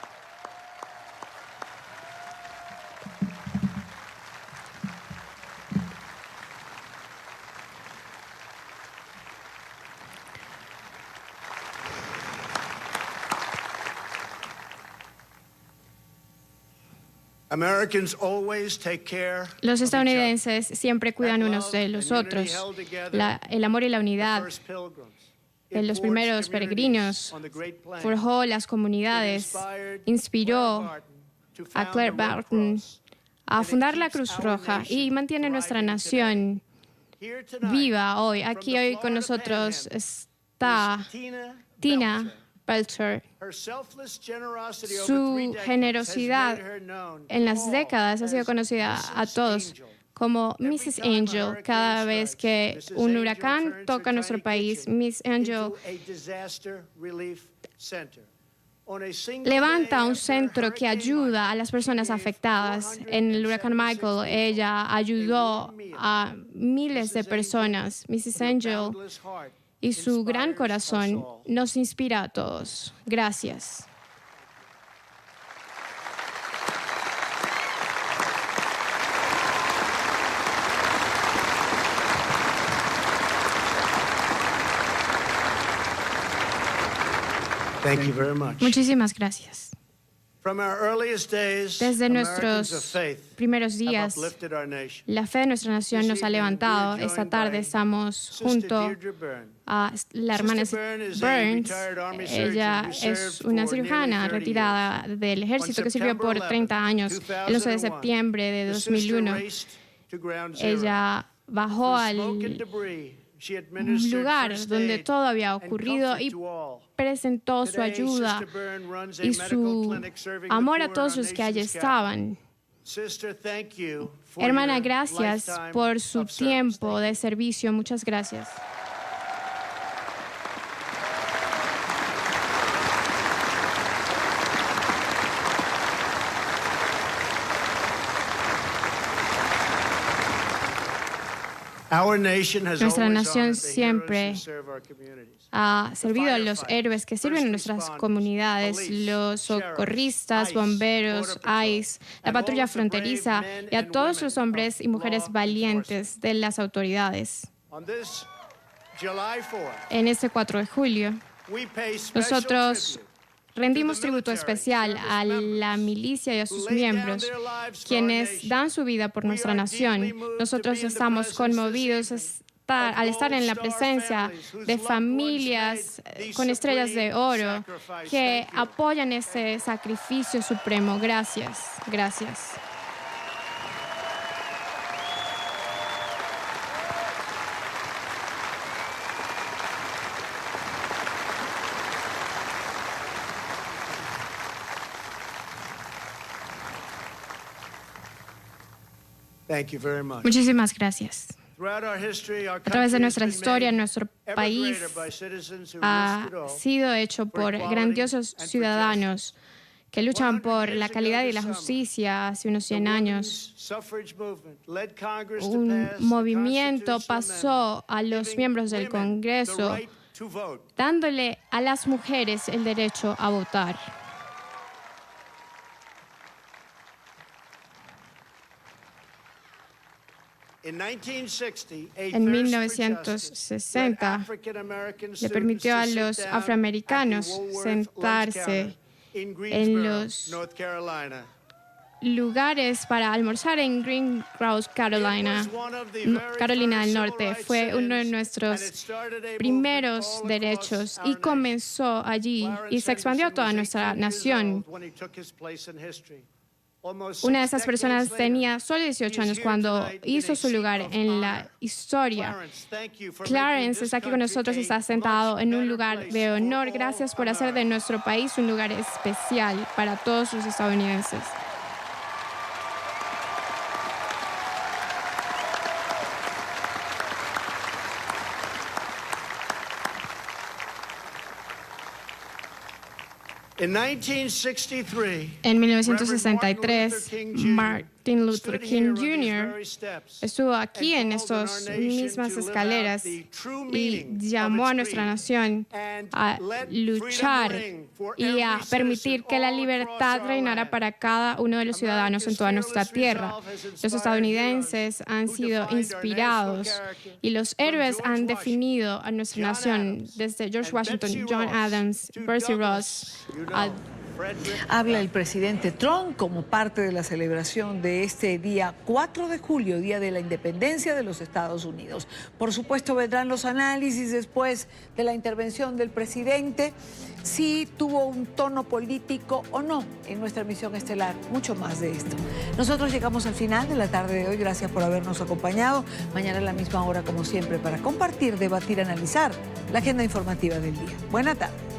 Speaker 5: Los estadounidenses siempre cuidan unos de los otros. El amor y la unidad de los primeros peregrinos forjó las comunidades, inspiró a Claire Barton a fundar la Cruz Roja y mantiene nuestra nación viva hoy. Aquí hoy con nosotros está Tina Belcher. Su generosidad en las décadas ha sido conocida a todos como Mrs. Angel. Cada vez que un huracán toca nuestro país, Miss Angel levanta un centro que ayuda a las personas afectadas. En el huracán Michael, ella ayudó a miles de personas. Mrs. Angel y su gran corazón nos inspira a todos. Gracias. Muchísimas gracias. Desde nuestros primeros días, la fe de nuestra nación nos ha levantado. Esta tarde estamos junto a la hermana Burns. Ella es una cirujana retirada del ejército que sirvió por 30 años. El 11 de septiembre de 2001, ella bajó al lugar donde todo había ocurrido y presentó su ayuda y su amor a todos los que allí estaban. Hermana, gracias por su tiempo de servicio. Muchas gracias. Nuestra nación siempre ha servido a los héroes que sirven en nuestras comunidades, los socorristas, bomberos, ICE, la patrulla fronteriza y a todos los hombres y mujeres valientes de las autoridades. En este 4 de julio, nosotros rendimos tributo especial a la milicia y a sus miembros, quienes dan su vida por nuestra nación. Nosotros estamos conmovidos al estar en la presencia de familias con estrellas de oro que apoyan ese sacrificio supremo. Gracias, gracias. Muchísimas gracias. A través de nuestra historia, nuestro país ha sido hecho por grandiosos ciudadanos que luchan por la calidad y la justicia hace unos 100 años. Un movimiento pasó a los miembros del Congreso dándole a las mujeres el derecho a votar. En 1960 le permitió a los afroamericanos sentarse en los lugares para almorzar en Green Grouse, Carolina del Norte. Fue uno de nuestros primeros derechos y comenzó allí y se expandió a toda nuestra nación. Una de esas personas tenía solo 18 años cuando hizo su lugar en la historia. Clarence está aquí con nosotros y está sentado en un lugar de honor. Gracias por hacer de nuestro país un lugar especial para todos los estadounidenses. En 1963, Martin Luther King Jr. estuvo aquí en estas mismas escaleras y llamó a nuestra nación a luchar y a permitir que la libertad reinara para cada uno de los ciudadanos en toda nuestra tierra. Los estadounidenses han sido inspirados y los héroes han definido a nuestra nación, desde George Washington, John Adams, Percy Ross.
Speaker 2: Habla el presidente Trump como parte de la celebración de este día 4 de julio, Día de la Independencia de los Estados Unidos. Por supuesto, vendrán los análisis después de la intervención del presidente, si tuvo un tono político o no en nuestra emisión estelar. Mucho más de esto. Nosotros llegamos al final de la tarde de hoy. Gracias por habernos acompañado. Mañana a la misma hora, como siempre, para compartir, debatir, analizar la agenda informativa del día. Buena tarde.